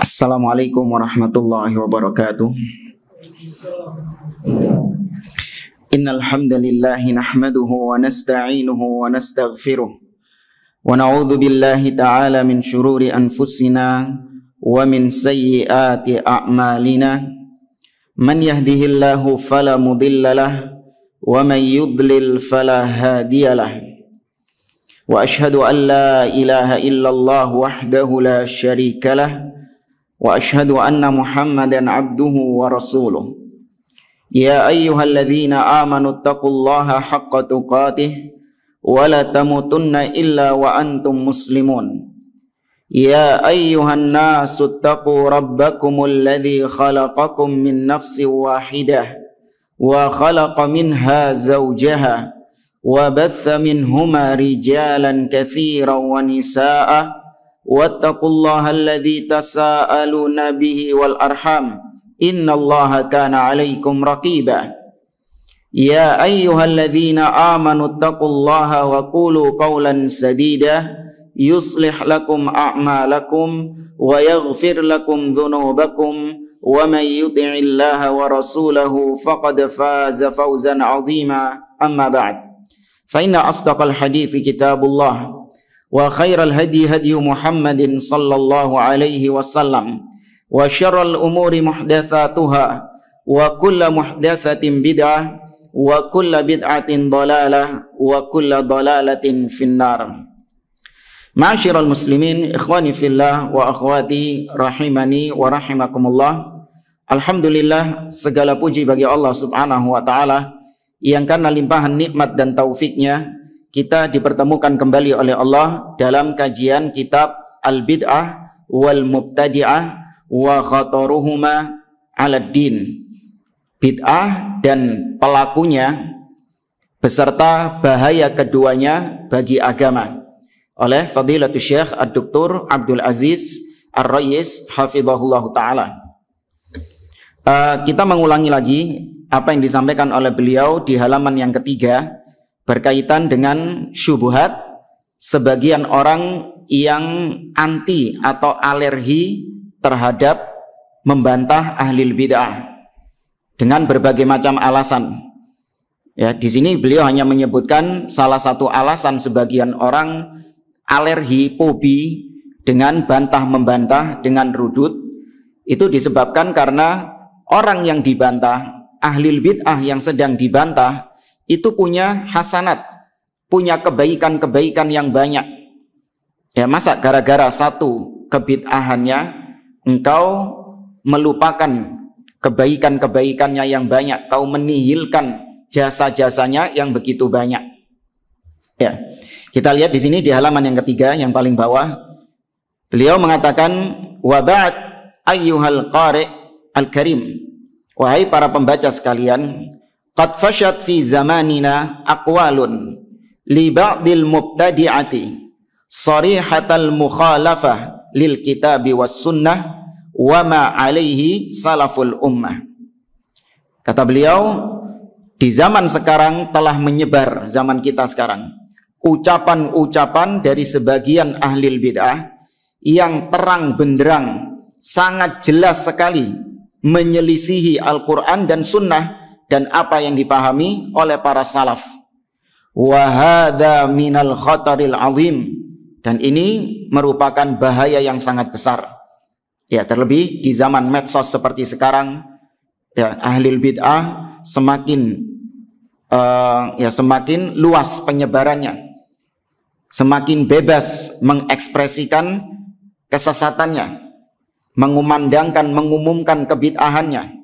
Assalamualaikum warahmatullahi wabarakatuh. Innal hamdalillahi nahmaduhu wa nasta'inuhu wa nastaghfiruh wa na'udzu billahi ta'ala min shururi anfusina wa min sayyiati a'malina. Man yahdihillahu fala mudhillalah wa man yudlil fala hadiyalah. Wa ashhadu an la ilaha illallah wahdahu la syarikalah wa ashhadu anna Muhammadan abduhu wa rasuluh. Ya ayyuhalladzina amanu taqullaha haqqa tuqatih wa la tamutunna illa wa antum muslimun. Ya ayyuhan nasu taqu rabbakumul ladzi khalaqakum min nafsin wahidah wa khalaqa minha zawjaha wa batha minhuma rijalan katsiran wa nisaa'a wattaqullaha alladzi tasaaluna bihi wal arham innallaha kana 'alaikum raqiba. Ya ayyuhalladzina amanu taqullaha wa qulu qawlan sadida yuslih lakum a'malakum wa yaghfir lakum dhunubakum wa may yuti'illaha wa rasulahu faqad faza fawzan 'azima. Amma ba'd, fa inna asdaqal hadithi kitabullah wa khairal hadi hadi Muhammadin sallallahu alaihi wasallam wa syarral umuri muhdatsatuha wa kullu muhdatsatin bid'ah wa kullu bid'atin dhalalah wa kullu dhalalatin finnar. Ma'asyiral muslimin, ikhwani fillah wa akhwati rahimani wa rahimakumullah. Alhamdulillah, segala puji bagi Allah Subhanahu wa taala yang karena limpahan nikmat dan taufiknya kita dipertemukan kembali oleh Allah dalam kajian kitab Al-Bid'ah wal Mubtadi'ah wa khataruhuma 'alad din. Bid'ah dan pelakunya beserta bahaya keduanya bagi agama, oleh Fadilatul Syekh Ad-Doktor Abdul Aziz Ar-Rayis hafizahullah ta'ala. Kita mengulangi lagi apa yang disampaikan oleh beliau di halaman yang ketiga berkaitan dengan syubhat sebagian orang yang anti atau alergi terhadap membantah ahlil bid'ah dengan berbagai macam alasan. Ya, di sini beliau hanya menyebutkan salah satu alasan sebagian orang alergi, fobi dengan bantah-membantah dengan rudud. Itu disebabkan karena orang yang dibantah, ahlil bid'ah yang sedang dibantah, itu punya hasanat, punya kebaikan-kebaikan yang banyak. Ya, masa gara-gara satu kebid'ahannya engkau melupakan kebaikan-kebaikannya yang banyak, kau menihilkan jasa-jasanya yang begitu banyak. Ya, kita lihat di sini di halaman yang ketiga yang paling bawah, beliau mengatakan, wa ba'd ayyuhal qari' al-karim, wahai para pembaca sekalian, qad fashat fi zamanina aqwalun li ba'dil mubtadi'ati sarihatal mukhalafah lil kitabi was sunnah wa ma alaihi salaful ummah. Kata beliau, di zaman sekarang telah menyebar, zaman kita sekarang, ucapan-ucapan dari sebagian ahlil bid'ah yang terang benderang, sangat jelas sekali menyelisihi Al-Quran dan sunnah dan apa yang dipahami oleh para salaf. Wa hadza minal khataril azim, dan ini merupakan bahaya yang sangat besar. Ya, terlebih di zaman medsos seperti sekarang, ya, ahlul bid'ah semakin semakin luas penyebarannya, semakin bebas mengekspresikan kesesatannya, mengumumkan kebid'ahannya.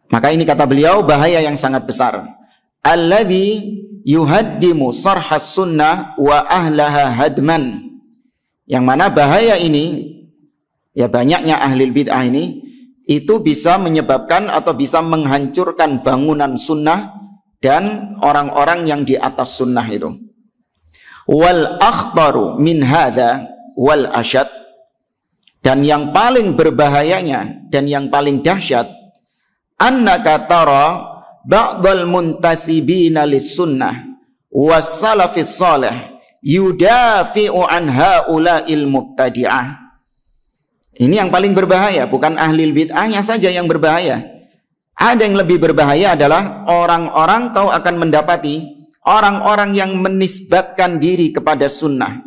Maka ini kata beliau bahaya yang sangat besar. Alladzi yuhaddimu sarhas sunnah wa ahlaha hadman. Yang mana bahaya ini, ya, banyaknya ahlul bid'ah ini, itu bisa menyebabkan atau bisa menghancurkan bangunan sunnah dan orang-orang yang di atas sunnah itu. Wal akhbaru min hadza wal asyad, dan yang paling berbahayanya dan yang paling dahsyat, annaka tara ba'dal muntasibina lis sunnah was salafis salih yudafi'u an haula'il mubtadi'ah. Ini yang paling berbahaya, bukan ahli bid'ahnya saja yang berbahaya. Ada yang lebih berbahaya adalah orang-orang kau akan mendapati orang-orang yang menisbatkan diri kepada sunnah,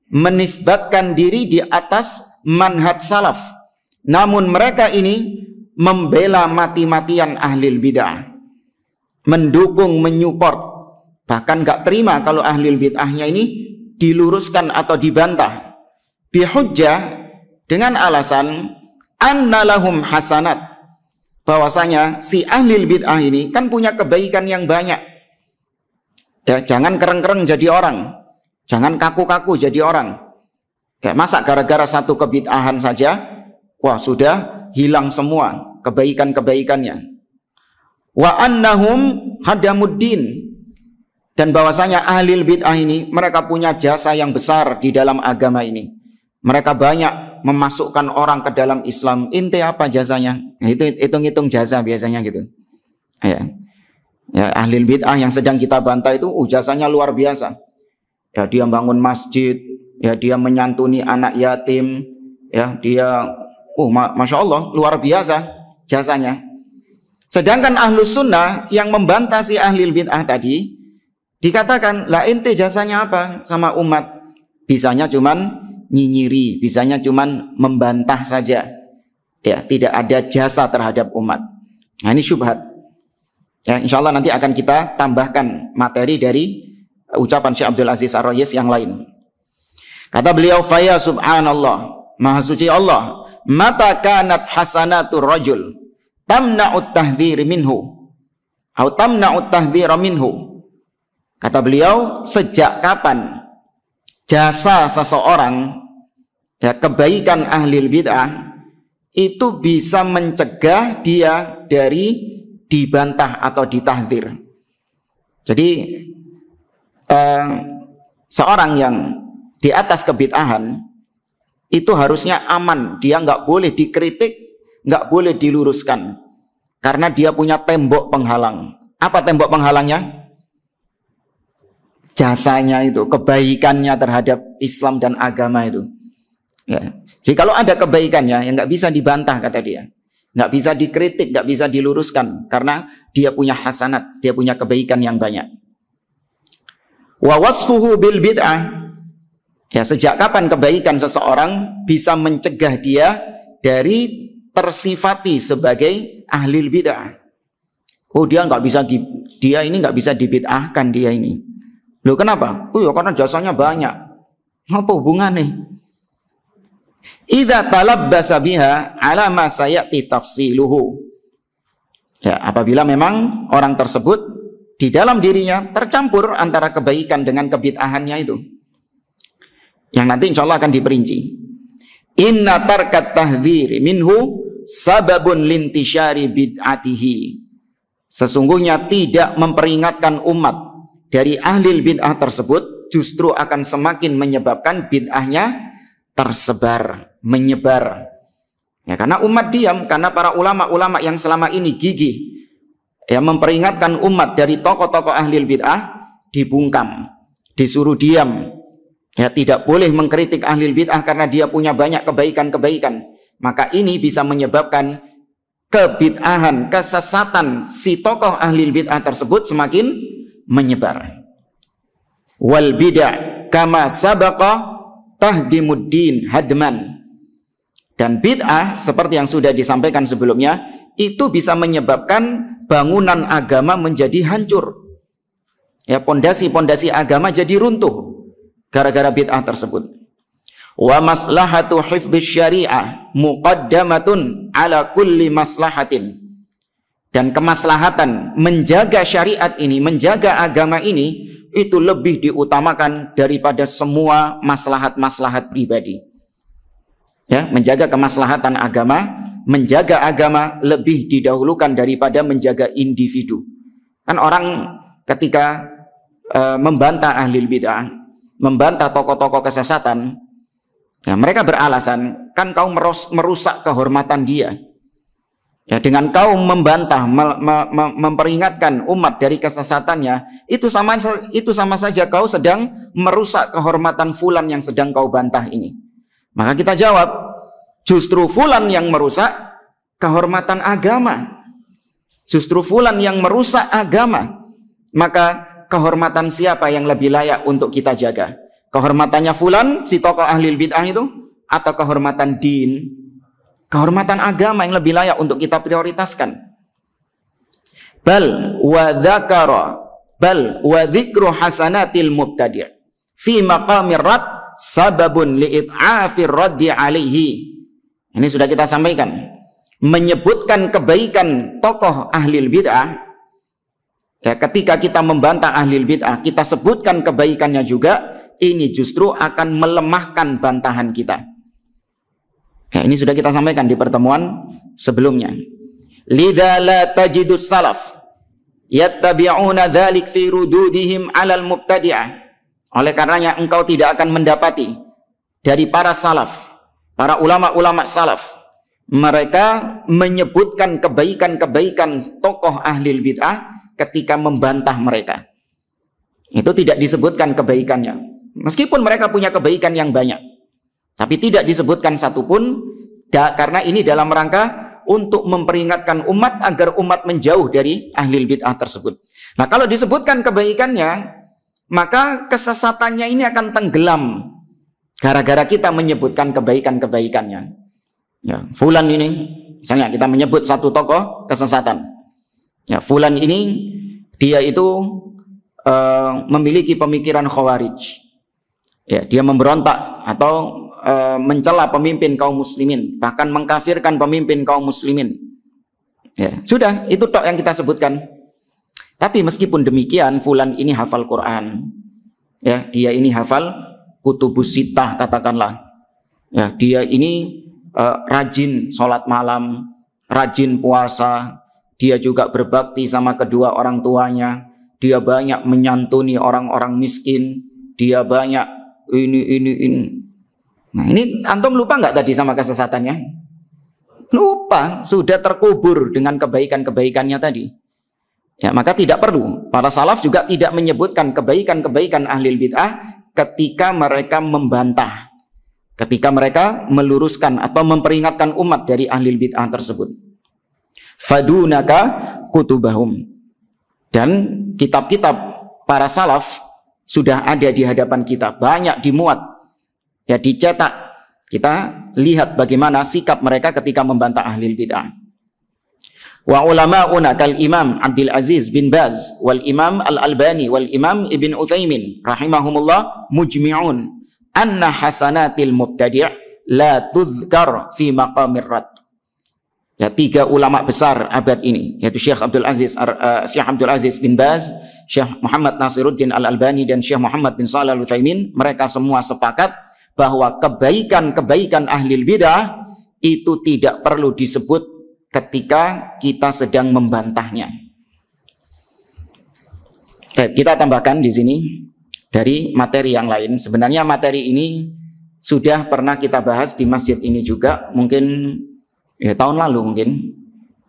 menisbatkan diri di atas manhaj salaf. Namun mereka ini membela mati-matian ahli bid'ah, mendukung, menyupport, bahkan gak terima kalau ahli bid'ahnya ini diluruskan atau dibantah. Bihujjah, dengan alasan annalahum hasanat, bahwasanya si ahli bid'ah ini kan punya kebaikan yang banyak. Ya, jangan kereng-kereng jadi orang, jangan kaku-kaku jadi orang. Ya, masa gara-gara satu kebid'ahan saja, wah sudah hilang semua kebaikan-kebaikannya. Wa annahum hadamuddin, dan bahwasanya ahli bid'ah ini mereka punya jasa yang besar di dalam agama ini. Mereka banyak memasukkan orang ke dalam Islam. Inti apa jasanya? Nah, itu hitung-hitung jasa biasanya gitu. Ya, ahli bid'ah yang sedang kita bantah itu jasanya luar biasa. Ya, dia bangun masjid, ya dia menyantuni anak yatim, ya dia Masya Allah luar biasa jasanya. Sedangkan ahlus sunnah yang membantah si ahli bid'ah tadi dikatakan, lah inti jasanya apa sama umat? Bisanya cuman nyinyiri, bisanya cuman membantah saja, ya tidak ada jasa terhadap umat. Nah ini syubhat. Ya, insya Allah nanti akan kita tambahkan materi dari ucapan Syekh Abdul Aziz Ar-Rayis yang lain. Kata beliau, faya subhanallah, maha suci Allah, mata kanat hasanatur rajul tamna'ut tahdhir minhu atau tamna'ut tahdhir minhu. Kata beliau, sejak kapan jasa seseorang, ya kebaikan ahli bid'ah itu bisa mencegah dia dari dibantah atau ditahdzir. Jadi seorang yang di atas kebid'ahan itu harusnya aman, dia nggak boleh dikritik, nggak boleh diluruskan, karena dia punya tembok penghalang. Apa tembok penghalangnya? Jasanya itu, kebaikannya terhadap Islam dan agama itu. Ya. Jadi kalau ada kebaikannya yang nggak bisa dibantah, kata dia, nggak bisa dikritik, nggak bisa diluruskan, karena dia punya hasanat, dia punya kebaikan yang banyak. Wa wasfuhu bil bid'ah, ya sejak kapan kebaikan seseorang bisa mencegah dia dari tersifati sebagai ahli bid'ah? Oh dia nggak bisa, dia ini nggak bisa dibid'ahkan dia ini. Loh kenapa? Oh ya karena jasanya banyak. Apa hubungannya? Idza talabbasa biha ala ma sayati tafsiluhu. Ya, apabila memang orang tersebut di dalam dirinya tercampur antara kebaikan dengan kebid'ahannya itu, yang nanti insya Allah akan diperinci. Inna tarkat tahdhiri minhu sababun lintishari bid'atihi. Sesungguhnya tidak memperingatkan umat dari ahli bid'ah tersebut justru akan semakin menyebabkan bid'ahnya tersebar, menyebar. Ya, karena umat diam, karena para ulama-ulama yang selama ini gigih ya memperingatkan umat dari tokoh-tokoh ahli bid'ah dibungkam, disuruh diam. Ya, tidak boleh mengkritik ahli bid'ah karena dia punya banyak kebaikan-kebaikan. Maka ini bisa menyebabkan kebid'ahan, kesesatan si tokoh ahli bid'ah tersebut semakin menyebar. Wal bid'ah kama sabaqa tahdimuddin hadman. Dan bid'ah seperti yang sudah disampaikan sebelumnya itu bisa menyebabkan bangunan agama menjadi hancur. Ya, pondasi-pondasi agama jadi runtuh gara-gara bid'ah tersebut. Wa maslahatu hifdz syariah muqaddamatun ala kulli maslahatin. Dan kemaslahatan menjaga syariat ini, menjaga agama ini, itu lebih diutamakan daripada semua maslahat-maslahat pribadi. Ya, menjaga kemaslahatan agama, menjaga agama lebih didahulukan daripada menjaga individu. Kan orang ketika membantah ahli bid'ah, membantah tokoh-tokoh kesesatan, ya mereka beralasan, kan kau merusak kehormatan dia. Ya, dengan kau membantah, memperingatkan umat dari kesesatannya, itu sama saja kau sedang merusak kehormatan fulan yang sedang kau bantah ini. Maka kita jawab, Justru fulan yang merusak kehormatan agama. Justru fulan yang merusak agama. Maka kehormatan siapa yang lebih layak untuk kita jaga? Kehormatannya fulan, si tokoh ahlil bid'ah itu, atau kehormatan din? Kehormatan agama yang lebih layak untuk kita prioritaskan. Bal wa dzakara bal wa dzikru hasanatil mubtadi' fi maqamir rad sababun li'it'afir raddi alaihi. Ini sudah kita sampaikan. Menyebutkan kebaikan tokoh ahlil bid'ah, ya, ketika kita membantah ahlil bid'ah, kita sebutkan kebaikannya juga, ini justru akan melemahkan bantahan kita. Ya, ini sudah kita sampaikan di pertemuan sebelumnya. Lidza la tajidus salaf yattabi'una dzalik fi rududihim 'alal mubtadi'ah. Oleh karenanya engkau tidak akan mendapati dari para salaf, para ulama-ulama salaf, mereka menyebutkan kebaikan-kebaikan tokoh ahlil bid'ah ketika membantah mereka. Itu tidak disebutkan kebaikannya. Meskipun mereka punya kebaikan yang banyak, tapi tidak disebutkan satupun, karena ini dalam rangka untuk memperingatkan umat agar umat menjauh dari ahlil bid'ah tersebut. Nah, kalau disebutkan kebaikannya, maka kesesatannya ini akan tenggelam gara-gara kita menyebutkan kebaikan-kebaikannya. Ya, fulan ini, misalnya kita menyebut satu tokoh kesesatan. Ya, fulan ini dia itu memiliki pemikiran khawarij. Ya, dia memberontak atau mencela pemimpin kaum muslimin, bahkan mengkafirkan pemimpin kaum muslimin. Ya, sudah, itu tok yang kita sebutkan. Tapi meskipun demikian, fulan ini hafal Quran. Ya, dia ini hafal kutubus sittah katakanlah. Ya, dia ini rajin sholat malam, rajin puasa, dia juga berbakti sama kedua orang tuanya, dia banyak menyantuni orang-orang miskin, dia banyak ini. Nah, ini antum lupa nggak tadi sama kesesatannya? Lupa, sudah terkubur dengan kebaikan-kebaikannya tadi. Ya, maka tidak perlu. Para salaf juga tidak menyebutkan kebaikan-kebaikan ahlil bid'ah ketika mereka membantah, ketika mereka meluruskan atau memperingatkan umat dari ahlil bid'ah tersebut. Fadunaka kutubahum. Dan kitab-kitab para salaf sudah ada di hadapan kita, banyak dimuat, ya, dicetak. Kita lihat bagaimana sikap mereka ketika membantah ahlil bid'ah. Wa ulama'una kal Imam Abdul Aziz bin Baz wal Imam Al-Albani wal Imam Ibn Utsaimin rahimahumullah mujmi'un anna hasanatil mubtadi' la tuzkar fi maqamir rad. Ya, tiga ulama besar abad ini, yaitu Syekh Abdul Aziz bin Baz, Syekh Muhammad Nasiruddin Al-Albani, dan Syekh Muhammad bin Shalih Al-Utsaimin, mereka semua sepakat bahwa kebaikan-kebaikan ahlil bid'ah itu tidak perlu disebut ketika kita sedang membantahnya. Oke, kita tambahkan di sini dari materi yang lain. Sebenarnya materi ini sudah pernah kita bahas di masjid ini juga, mungkin ya, tahun lalu mungkin,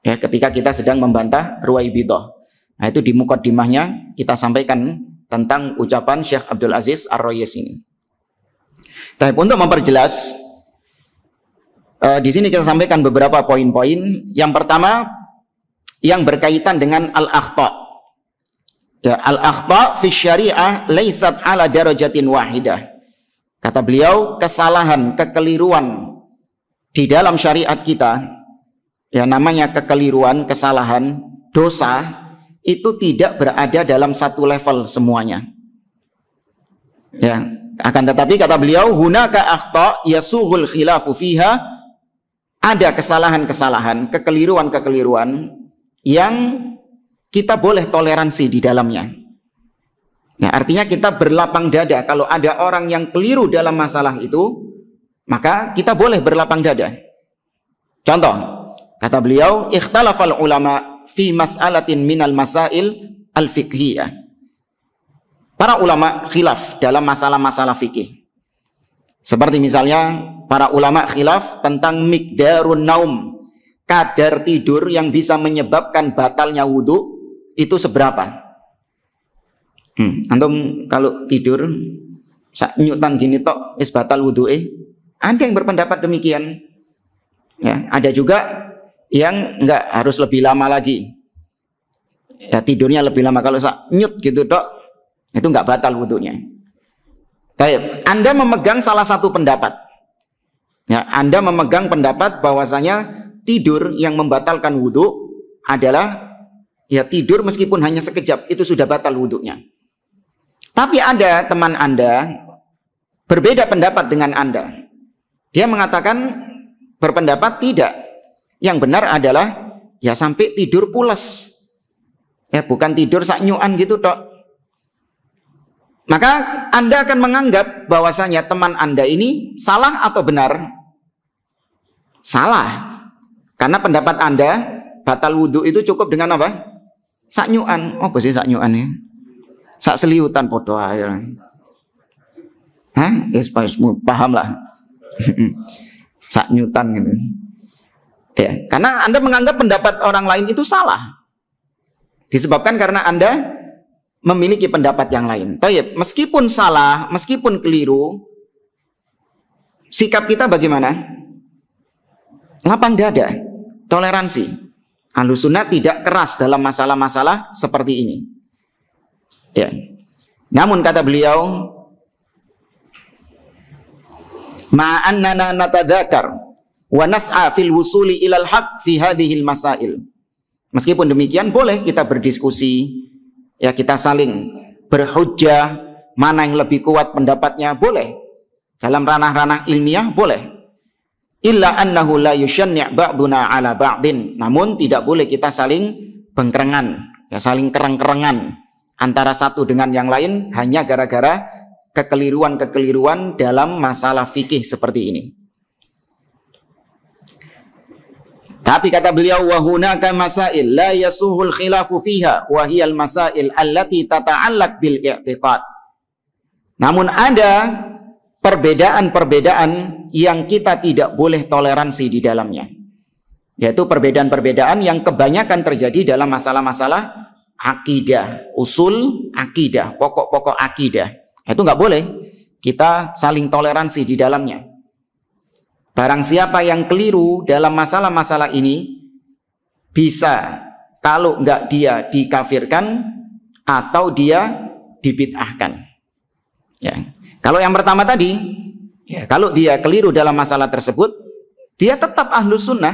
ya, ketika kita sedang membantah Ruwaibidah. Nah, itu di muqaddimahnya kita sampaikan tentang ucapan Syekh Abdul Aziz Ar-Royes ini. Tapi untuk memperjelas, di sini kita sampaikan beberapa poin-poin. Yang pertama, yang berkaitan dengan al-akhta. Ya, al-akhta fi syariah laisat ala darajatin wahidah. Kata beliau, kesalahan, kekeliruan di dalam syariat kita, ya, namanya kekeliruan, kesalahan, dosa, itu tidak berada dalam satu level semuanya. Ya, akan tetapi kata beliau, hunaka akhta yasughul khilafu fiha, ada kesalahan-kesalahan, kekeliruan-kekeliruan yang kita boleh toleransi di dalamnya. Ya, artinya kita berlapang dada kalau ada orang yang keliru dalam masalah itu, maka kita boleh berlapang dada. Contoh, kata beliau, ikhtalafal ulama fi mas'alatin minal masail al-fiqhiyah. Para ulama khilaf dalam masalah-masalah fikih. Seperti misalnya para ulama khilaf tentang miqdarun naum, kadar tidur yang bisa menyebabkan batalnya wudhu itu seberapa. Antum kalau tidur sak nyutan gini tok wis batal wudhu'e. Ada yang berpendapat demikian. Ya, ada juga yang enggak, harus lebih lama lagi. Ya, tidurnya lebih lama. Kalau nyut gitu dok, itu enggak batal wudunya. Baik, Anda memegang salah satu pendapat. Ya, Anda memegang pendapat bahwasanya tidur yang membatalkan wudu adalah ya tidur meskipun hanya sekejap, itu sudah batal wudunya. Tapi ada teman Anda berbeda pendapat dengan Anda. Dia mengatakan berpendapat tidak. Yang benar adalah ya sampai tidur pules. Ya bukan tidur saknyuan gitu dok. Maka Anda akan menganggap bahwasanya teman Anda ini salah atau benar? Salah. Karena pendapat Anda batal wudhu itu cukup dengan apa? Saknyuan. Oh sih saknyuan ya. Sak seliutan podo aja. Hah? Yes, paham lah. Saknyutan gitu. Ya, karena Anda menganggap pendapat orang lain itu salah. Disebabkan karena Anda memiliki pendapat yang lain. Tayyib, meskipun salah, meskipun keliru, sikap kita bagaimana? Lapang dada, toleransi. Ahlussunnah tidak keras dalam masalah-masalah seperti ini. Ya. Namun kata beliau, ma'annana natadzakar wa nas'a fil wusuli ilal haq fi hadhil masail. Meskipun demikian boleh kita berdiskusi, ya kita saling berhujjah, mana yang lebih kuat pendapatnya boleh. Dalam ranah-ranah ilmiah boleh. Illa annahu la yushanni' ba'duna 'ala ba'din. Namun tidak boleh kita saling bengkerengan, ya saling kereng-kerengan antara satu dengan yang lain hanya gara-gara kekeliruan-kekeliruan dalam masalah fikih seperti ini. Tapi kata beliau, wa hunaka masail la yasuhul khilafu fiha wa hiyal masail allati tata'allaq bil i'tiqad. Namun ada perbedaan-perbedaan yang kita tidak boleh toleransi di dalamnya. Yaitu perbedaan-perbedaan yang kebanyakan terjadi dalam masalah-masalah akidah, usul akidah, pokok-pokok akidah. Itu nggak boleh kita saling toleransi di dalamnya. Barang siapa yang keliru dalam masalah-masalah ini, bisa kalau nggak dia dikafirkan atau dia dibid'ahkan. Ya. Kalau yang pertama tadi, ya, kalau dia keliru dalam masalah tersebut, dia tetap ahlus sunnah.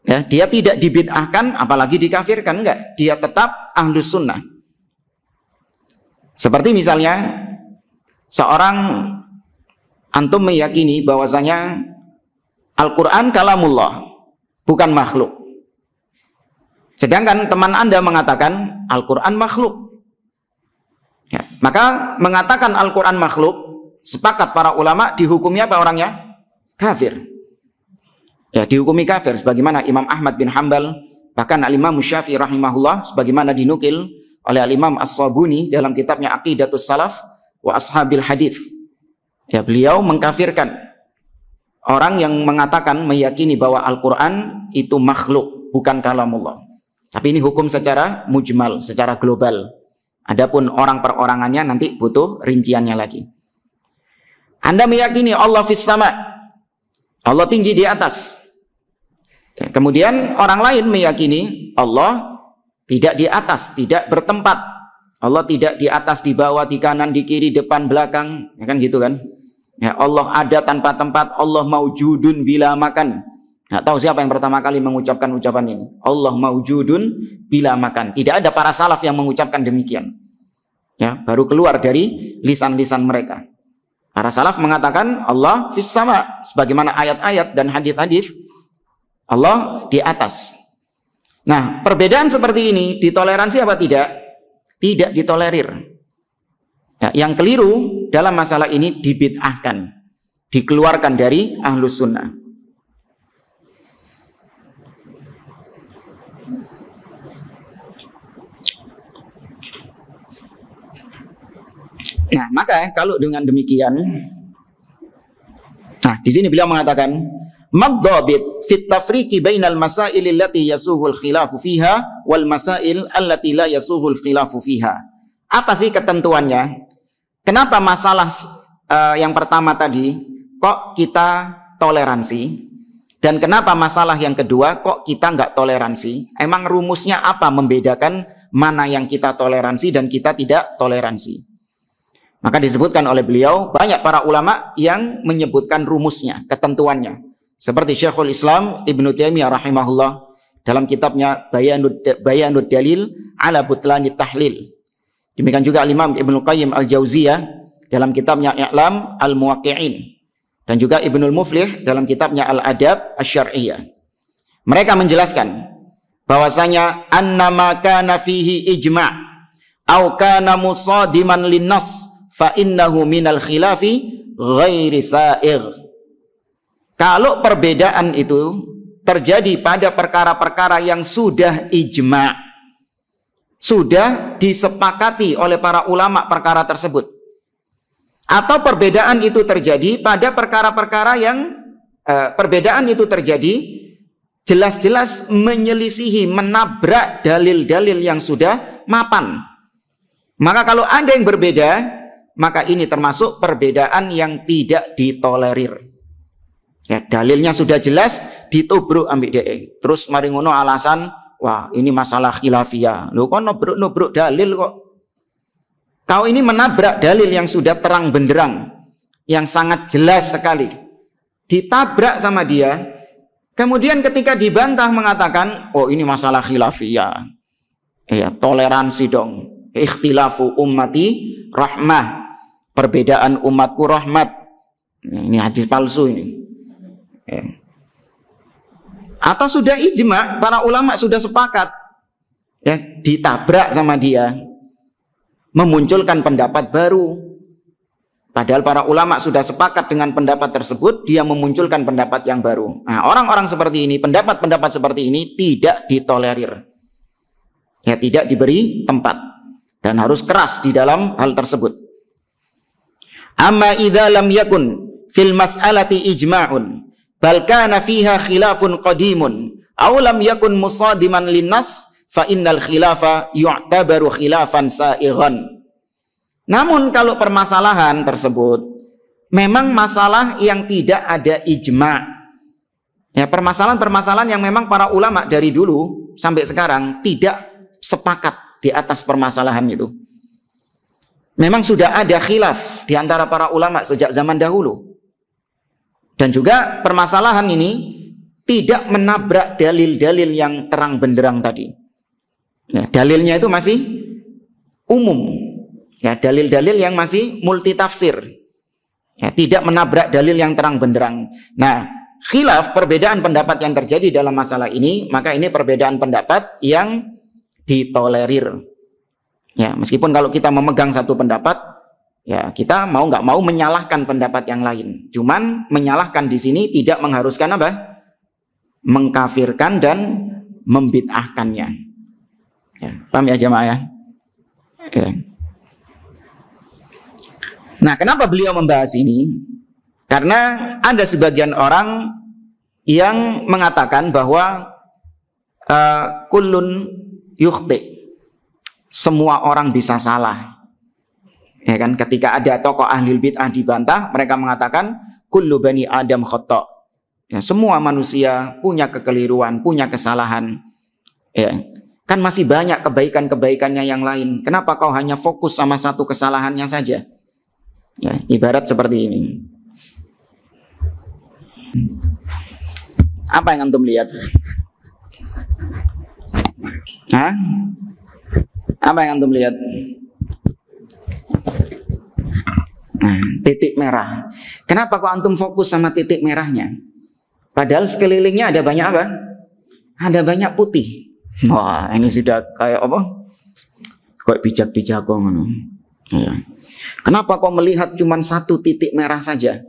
Ya, dia tidak dibid'ahkan, apalagi dikafirkan, enggak. Dia tetap ahlus sunnah. Seperti misalnya seorang antum meyakini bahwasanya Al-Quran kalamullah, bukan makhluk. Sedangkan teman Anda mengatakan Al-Quran makhluk. Ya, maka mengatakan Al-Quran makhluk, sepakat para ulama dihukumi apa orangnya? Kafir. Ya, dihukumi kafir sebagaimana Imam Ahmad bin Hanbal, bahkan Al-Imam Syafi'i rahimahullah, sebagaimana dinukil oleh Al-Imam As-Sabuni dalam kitabnya Aqidatus Salaf wa Ashabil Hadith. Ya, beliau mengkafirkan orang yang mengatakan, meyakini bahwa Al-Quran itu makhluk, bukan kalamullah. Tapi ini hukum secara mujmal, secara global. Adapun orang perorangannya nanti butuh rinciannya lagi. Anda meyakini Allah fis sama, Allah tinggi di atas. Ya, kemudian orang lain meyakini Allah tidak di atas, tidak bertempat. Allah tidak di atas, di bawah, di kanan, di kiri, depan, belakang. Ya kan gitu kan? Ya, Allah ada tanpa tempat, Allah maujudun bila makan. Nggak tahu siapa yang pertama kali mengucapkan ucapan ini. Allah maujudun bila makan. Tidak ada para salaf yang mengucapkan demikian. Ya, baru keluar dari lisan-lisan mereka. Para salaf mengatakan Allah fis sama, sebagaimana ayat-ayat dan hadis-hadis, Allah di atas. Nah, perbedaan seperti ini ditoleransi apa tidak? Tidak ditolerir. Ya, yang keliru dalam masalah ini dibid'ahkan, dikeluarkan dari ahlus sunnah. Nah, maka kalau dengan demikian, nah di sini beliau mengatakan, madzabit fit tafriqi bainal masail allati yasuhul khilafu fiha wal masail allati la yasuhul khilafu fiha. Apa sih ketentuannya? Kenapa masalah yang pertama tadi kok kita toleransi? Dan kenapa masalah yang kedua kok kita nggak toleransi? Emang rumusnya apa membedakan mana yang kita toleransi dan kita tidak toleransi? Maka disebutkan oleh beliau, banyak para ulama yang menyebutkan rumusnya, ketentuannya. Seperti Syekhul Islam Ibnu Taimiyah rahimahullah dalam kitabnya Bayanud Dalil ala Butlanit Tahlil. Demikian juga Imam Ibnu Qayyim Al-Jauziyah dalam kitabnya I'lam Al-Muwaqqi'in. Dan juga Ibnul Muflih dalam kitabnya Al-Adab Asy-Syar'iyyah. Mereka menjelaskan bahwasanya annama kana fihi ijma' au kana musadiman linnas fa innahu minal khilafi ghairi sa'ir. Kalau perbedaan itu terjadi pada perkara-perkara yang sudah ijma', sudah disepakati oleh para ulama perkara tersebut, atau perbedaan itu terjadi pada perkara-perkara yang perbedaan itu terjadi jelas-jelas menyelisihi, menabrak dalil-dalil yang sudah mapan. Maka kalau ada yang berbeda, maka ini termasuk perbedaan yang tidak ditolerir. Ya, dalilnya sudah jelas, ditubruk ambil DE. Terus mari ngono alasan, wah ini masalah khilafiyah. Loh kok nubruk dalil kok? Kau ini menabrak dalil yang sudah terang benderang, yang sangat jelas sekali. Ditabrak sama dia, kemudian ketika dibantah mengatakan, oh ini masalah khilafiyah. Ya, toleransi dong. Ikhtilafu ummati rahmah. Perbedaan umatku rahmat. Ini hadis palsu ini. Ya. Atau sudah ijma, para ulama sudah sepakat. Ya, ditabrak sama dia. Memunculkan pendapat baru. Padahal para ulama sudah sepakat dengan pendapat tersebut, dia memunculkan pendapat yang baru. Nah, orang-orang seperti ini, pendapat-pendapat seperti ini tidak ditolerir. Ya, tidak diberi tempat. Dan harus keras di dalam hal tersebut. Amma idza lam yakun fil mas'alati ijma'un, bal kana fiha khilafun qadimun, aw lam yakun musadiman linnas, fa innal khilafa yu'tabaru khilafan sa'ighan. Namun kalau permasalahan tersebut memang masalah yang tidak ada ijma', ya, permasalahan-permasalahan yang memang para ulama dari dulu sampai sekarang tidak sepakat di atas permasalahan itu. Memang sudah ada khilaf di antara para ulama sejak zaman dahulu. Dan juga permasalahan ini tidak menabrak dalil-dalil yang terang benderang tadi. Ya, dalilnya itu masih umum. Ya, dalil-dalil yang masih multitafsir. Ya, tidak menabrak dalil yang terang benderang. Nah, khilaf, perbedaan pendapat yang terjadi dalam masalah ini, maka ini perbedaan pendapat yang ditolerir. Ya, meskipun kalau kita memegang satu pendapat, ya kita mau nggak mau menyalahkan pendapat yang lain. Cuman menyalahkan di sini tidak mengharuskan apa? Mengkafirkan dan membid'ahkannya. Ya, paham ya jamaah ya? Ya. Nah, kenapa beliau membahas ini? Karena ada sebagian orang yang mengatakan bahwa kullun yukhti, semua orang bisa salah. Ya kan, ketika ada tokoh ahlul bid'ah dibantah, mereka mengatakan kullu bani adam khata'. Ya, semua manusia punya kekeliruan, punya kesalahan. Ya, kan masih banyak kebaikan-kebaikannya yang lain. Kenapa kau hanya fokus sama satu kesalahannya saja? Ya, ibarat seperti ini. Apa yang antum lihat? Hah? Apa yang antum lihat? Nah, titik merah. Kenapa kok antum fokus sama titik merahnya? Padahal sekelilingnya ada banyak apa? Ada banyak putih. Wah, ini sudah kayak apa? Kayak bijak-bijak kok. Ya. Kenapa kok melihat cuma satu titik merah saja?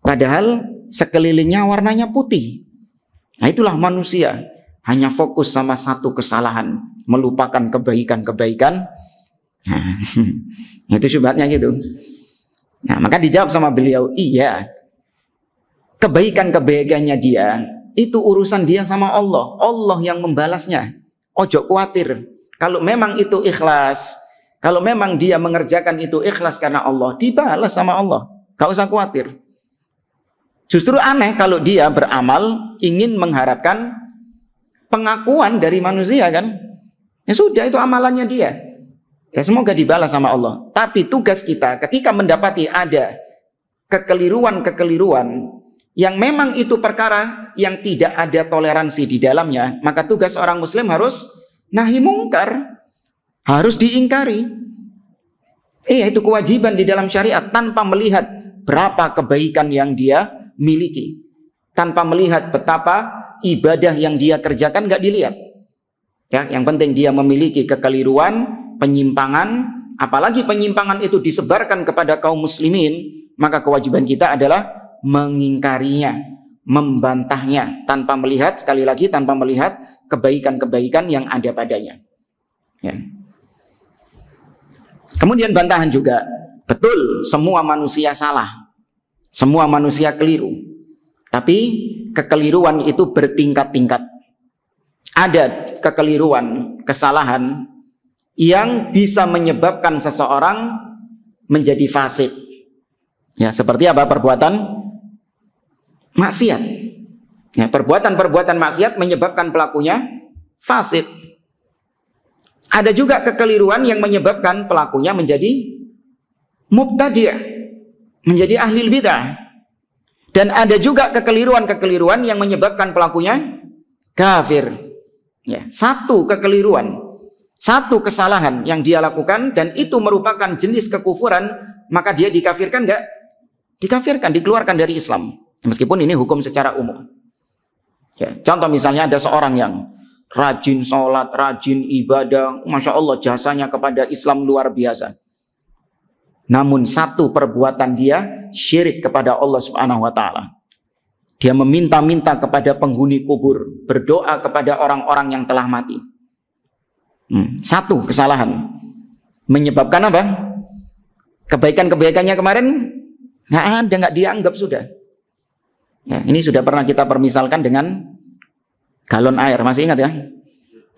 Padahal sekelilingnya warnanya putih. Nah, itulah manusia. Hanya fokus sama satu kesalahan, melupakan kebaikan-kebaikan. Nah, itu syubhatnya gitu. Nah, maka dijawab sama beliau, iya, kebaikan-kebaikannya dia itu urusan dia sama Allah. Allah yang membalasnya. Ojo khawatir. Kalau memang itu ikhlas, kalau memang dia mengerjakan itu ikhlas karena Allah, dibalas sama Allah. Gak usah khawatir. Justru aneh kalau dia beramal ingin mengharapkan pengakuan dari manusia kan. Ya sudah, itu amalannya dia. Ya semoga dibalas sama Allah. Tapi tugas kita ketika mendapati ada kekeliruan-kekeliruan yang memang itu perkara yang tidak ada toleransi di dalamnya, maka tugas seorang muslim harus nahi mungkar, harus diingkari. Itu kewajiban di dalam syariat, tanpa melihat berapa kebaikan yang dia miliki, tanpa melihat betapa ibadah yang dia kerjakan nggak dilihat. Ya, yang penting dia memiliki kekeliruan, penyimpangan, apalagi penyimpangan itu disebarkan kepada kaum muslimin, maka kewajiban kita adalah mengingkarinya, membantahnya, tanpa melihat, sekali lagi tanpa melihat kebaikan-kebaikan yang ada padanya. Ya. Kemudian bantahan juga, betul semua manusia salah, semua manusia keliru, tapi kekeliruan itu bertingkat-tingkat. Ada kekeliruan, kesalahan yang bisa menyebabkan seseorang menjadi fasik. Ya, seperti apa? Perbuatan maksiat. Ya, perbuatan-perbuatan maksiat menyebabkan pelakunya fasik. Ada juga kekeliruan yang menyebabkan pelakunya menjadi mubtadi', menjadi ahli bidah. Dan ada juga kekeliruan-kekeliruan yang menyebabkan pelakunya kafir. Ya, satu kekeliruan, satu kesalahan yang dia lakukan dan itu merupakan jenis kekufuran, maka dia dikafirkan enggak? Dikafirkan, dikeluarkan dari Islam. Meskipun ini hukum secara umum. Ya, contoh misalnya ada seorang yang rajin sholat, rajin ibadah, Masya Allah jasanya kepada Islam luar biasa. Namun satu perbuatan dia syirik kepada Allah Subhanahu wa ta'ala. Dia meminta-minta kepada penghuni kubur, berdoa kepada orang-orang yang telah mati. Satu kesalahan menyebabkan apa? Kebaikan-kebaikannya kemarin nggak ada, nggak dianggap sudah. Ya, ini sudah pernah kita permisalkan dengan galon air, masih ingat ya?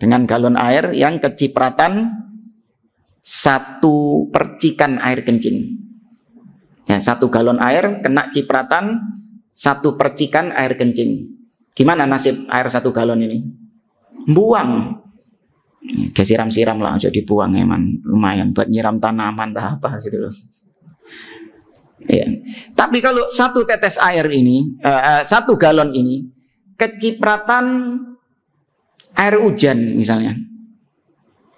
Dengan galon air yang kecipratan satu percikan air kencing. Ya, satu galon air kena cipratan satu percikan air kencing. Gimana nasib air satu galon ini? Buang. Kayak siram-siram lah, jadi buang emang lumayan buat nyiram tanaman atau apa gitu loh. Ya. Tapi kalau satu tetes air ini, satu galon ini kecipratan air hujan misalnya,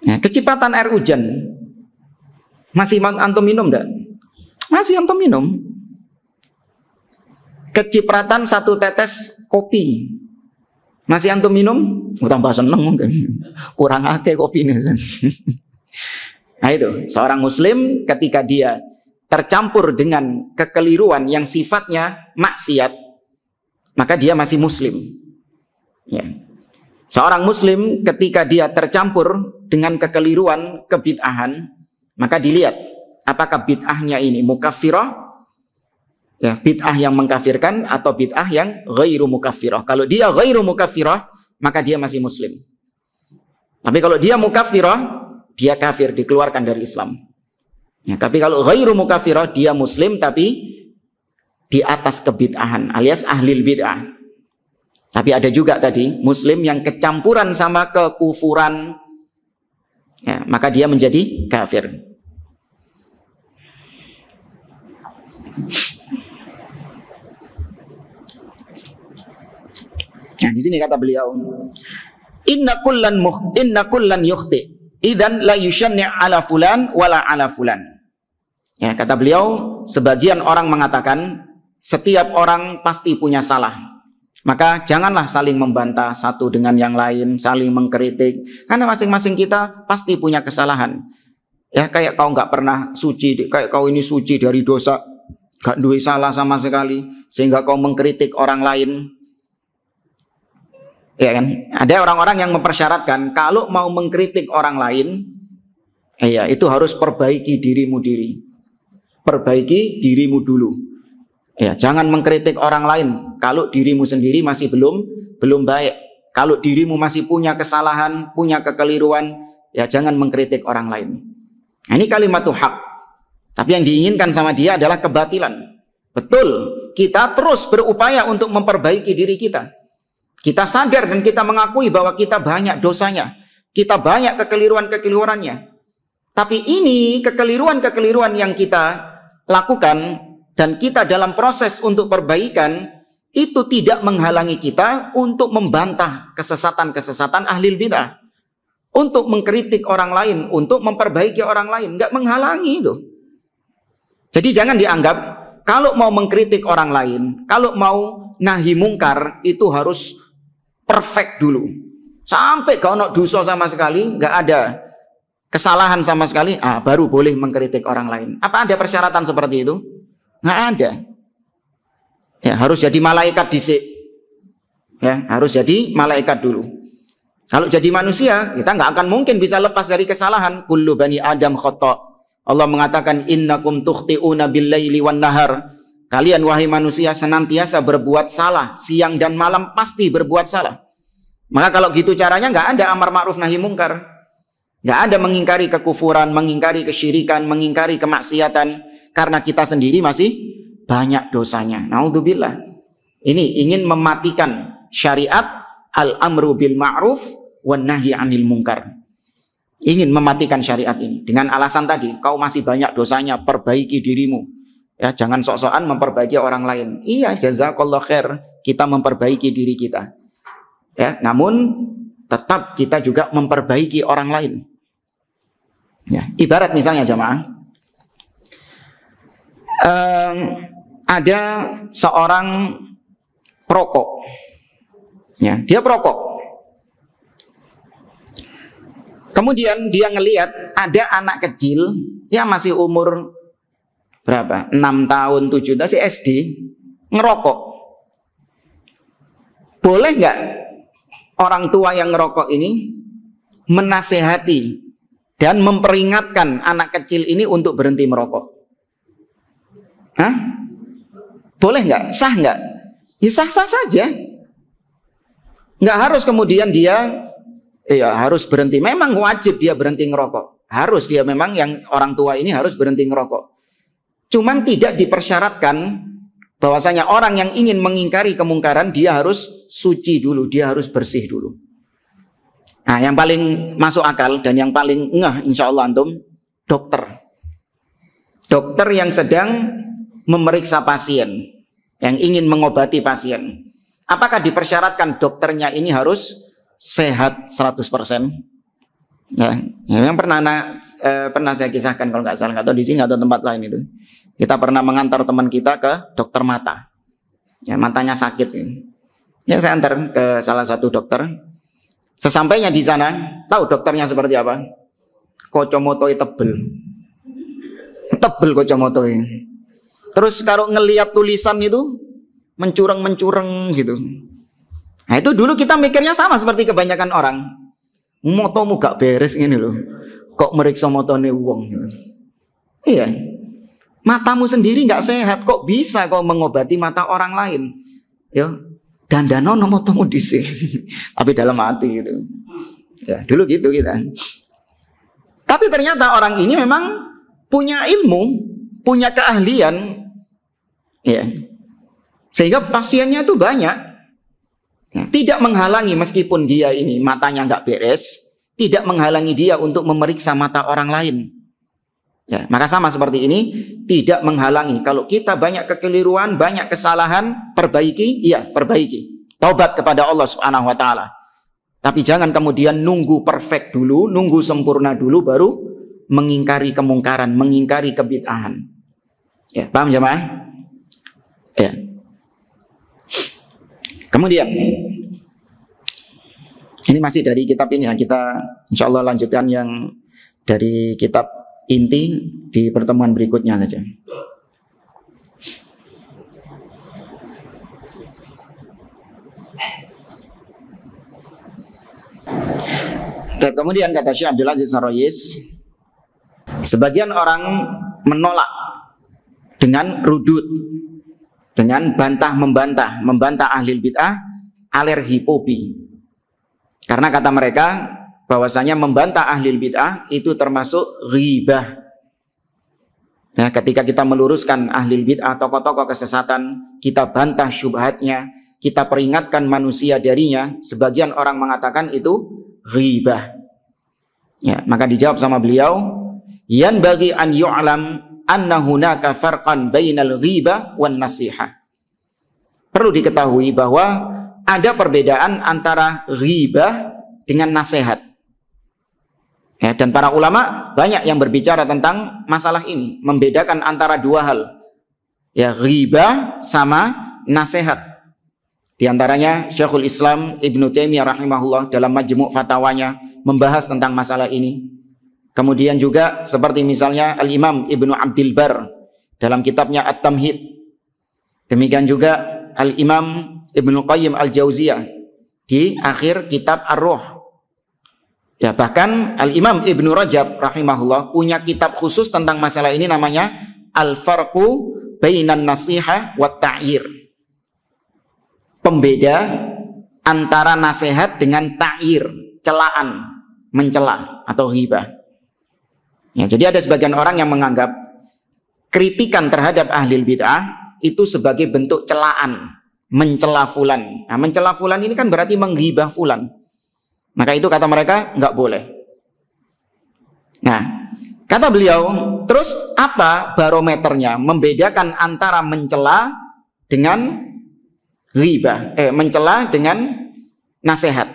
ya, kecipratan air hujan, masih antum minum enggak? Masih antum minum. Kecipratan satu tetes kopi, masih antum minum? Tambah seneng mungkin, kurang akeh kopi ini. Nah itu, seorang muslim ketika dia tercampur dengan kekeliruan yang sifatnya maksiat, maka dia masih muslim. Ya. Seorang muslim ketika dia tercampur dengan kekeliruan, kebid'ahan, maka dilihat apakah bid'ahnya ini mukaffirah, ya, bid'ah yang mengkafirkan atau bid'ah yang ghairu mukaffirah. Kalau dia ghairu mukaffirah, maka dia masih muslim. Tapi kalau dia mukaffirah, dia kafir, dikeluarkan dari Islam. Ya, tapi kalau ghairu mukaffirah, dia muslim tapi di atas kebid'ahan alias ahlil bid'ah. Tapi ada juga tadi muslim yang kecampuran sama kekufuran, ya, maka dia menjadi kafir. Nah, di sini kata beliau, inna kullan yukhti idzan la yushanni' ala fulan wala ala fulan. Ya, kata beliau, sebagian orang mengatakan setiap orang pasti punya salah. Maka janganlah saling membantah satu dengan yang lain, saling mengkritik, karena masing-masing kita pasti punya kesalahan. Ya, kayak kau nggak pernah suci, kayak kau ini suci dari dosa, gak duwe salah sama sekali, sehingga kau mengkritik orang lain. Ya kan? Ada orang-orang yang mempersyaratkan kalau mau mengkritik orang lain, ya itu harus perbaiki dirimu diri. Perbaiki dirimu dulu. Ya, jangan mengkritik orang lain kalau dirimu sendiri masih belum baik. Kalau dirimu masih punya kesalahan, punya kekeliruan, ya jangan mengkritik orang lain. Nah, ini kalimat hak. Tapi yang diinginkan sama dia adalah kebatilan. Betul, kita terus berupaya untuk memperbaiki diri kita. Kita sadar dan kita mengakui bahwa kita banyak dosanya. Kita banyak kekeliruan-kekeliruannya. Tapi ini kekeliruan-kekeliruan yang kita lakukan dan kita dalam proses untuk perbaikan, itu tidak menghalangi kita untuk membantah kesesatan-kesesatan ahli bid'ah. Untuk mengkritik orang lain, untuk memperbaiki orang lain. Nggak menghalangi itu. Jadi jangan dianggap kalau mau mengkritik orang lain, kalau mau nahi mungkar, itu harus perfect dulu. Sampai gak ada dosa sama sekali, gak ada kesalahan sama sekali, baru boleh mengkritik orang lain. Apa ada persyaratan seperti itu? Nggak ada. Ya, harus jadi malaikat dhisik. Ya, harus jadi malaikat dulu. Kalau jadi manusia, kita nggak akan mungkin bisa lepas dari kesalahan. Kullu bani Adam khata'. Allah mengatakan innakum tukhti'una bil-laili wan nahar. Kalian wahai manusia senantiasa berbuat salah, siang dan malam pasti berbuat salah. Maka kalau gitu caranya nggak ada amar ma'ruf nahi mungkar. Nggak ada mengingkari kekufuran, mengingkari kesyirikan, mengingkari kemaksiatan karena kita sendiri masih banyak dosanya. Naudzubillah. Ini ingin mematikan syariat al-amru bil ma'ruf wan nahyi 'anil munkar. Ingin mematikan syariat ini dengan alasan tadi, kau masih banyak dosanya, perbaiki dirimu. Ya, jangan sok-sokan memperbaiki orang lain. Iya, jazakallah khair, kita memperbaiki diri kita. Ya, namun tetap kita juga memperbaiki orang lain. Ya, ibarat misalnya jamaah, ada seorang perokok. Ya, dia perokok. Kemudian dia ngelihat ada anak kecil yang masih umur berapa? 6 tahun, 7 tahun, si SD ngerokok. Boleh nggak orang tua yang ngerokok ini menasehati dan memperingatkan anak kecil ini untuk berhenti merokok? Hah? Boleh nggak? Sah nggak? Ya sah-sah saja. Nggak harus kemudian dia harus berhenti. Memang wajib dia berhenti ngerokok. Harus dia memang yang orang tua ini harus berhenti ngerokok. Cuman tidak dipersyaratkan bahwasanya orang yang ingin mengingkari kemungkaran dia harus suci dulu, dia harus bersih dulu. Nah, yang paling masuk akal dan yang paling ngeh insya Allah antum, dokter. Dokter yang sedang memeriksa pasien, yang ingin mengobati pasien. Apakah dipersyaratkan dokternya ini harus sehat 100%? Ya, yang pernah saya kisahkan kalau nggak salah, nggak tahu di sini atau tempat lain itu. Kita pernah mengantar teman kita ke dokter mata. Ya, matanya sakit. Ya, saya antar ke salah satu dokter. Sesampainya di sana, tahu dokternya seperti apa? Kacamata tebel. Tebel kacamata. Terus kalau ngelihat tulisan itu mencurang-mencurang gitu. Nah, itu dulu kita mikirnya sama seperti kebanyakan orang. Motomu gak beres ini loh. Kok meriksa motone wong. Iya. Matamu sendiri gak sehat, kok bisa kau mengobati mata orang lain? Ya, dandanono motomu dhisik. Tapi dalam hati gitu. Ya, dulu gitu kita. Tapi ternyata orang ini memang punya ilmu, punya keahlian. Ya. Sehingga pasiennya itu banyak. Tidak menghalangi meskipun dia ini matanya nggak beres, tidak menghalangi dia untuk memeriksa mata orang lain. Ya, maka sama seperti ini, tidak menghalangi. Kalau kita banyak kekeliruan, banyak kesalahan, perbaiki, iya perbaiki. Taubat kepada Allah Subhanahu Wa Taala. Tapi jangan kemudian nunggu perfect dulu, nunggu sempurna dulu, baru mengingkari kemungkaran, mengingkari kebid'ahan. Ya, paham jemaah? Ya. Kemudian ini masih dari kitab ini ya, kita insya Allah lanjutkan yang dari kitab inti di pertemuan berikutnya saja. Kemudian kata Syekh Abdul Aziz Ar-Rayis, sebagian orang menolak dengan rudud, dengan membantah ahli bid'ah, alergi fobi. Karena kata mereka bahwasanya membantah ahli bid'ah itu termasuk ghibah. Nah, ketika kita meluruskan ahli bid'ah, tokoh-tokoh kesesatan, kita bantah syubhatnya, kita peringatkan manusia darinya, sebagian orang mengatakan itu ghibah. Ya, maka dijawab sama beliau, yan bagi an yu'lam anna hunaka farqan bainal ghibah wan nasihah. Perlu diketahui bahwa ada perbedaan antara ghibah dengan nasihat. Ya, dan para ulama banyak yang berbicara tentang masalah ini, membedakan antara dua hal. Ya, ghibah sama nasihat. Di antaranya Syekhul Islam Ibnu Taimiyah rahimahullah dalam Majmu' Fatawanya membahas tentang masalah ini. Kemudian juga seperti misalnya Al-Imam Ibnu Abdil Bar dalam kitabnya At-Tamhid. Demikian juga Al-Imam Ibnu Qayyim Al-Jauziyah di akhir kitab Ar-Ruh. Ya, bahkan Al-Imam Ibnu Rajab rahimahullah punya kitab khusus tentang masalah ini, namanya Al-Farqu Bainan Nasihah wa Ta'yir. Pembeda antara nasihat dengan ta'yir, celaan, mencela atau ghibah. Ya, jadi ada sebagian orang yang menganggap kritikan terhadap ahli bid'ah itu sebagai bentuk celaan, mencela fulan. Nah, mencela fulan ini kan berarti menghibah fulan. Maka itu kata mereka nggak boleh. Nah, kata beliau, terus apa barometernya membedakan antara mencela dengan ghibah, mencela dengan nasihat?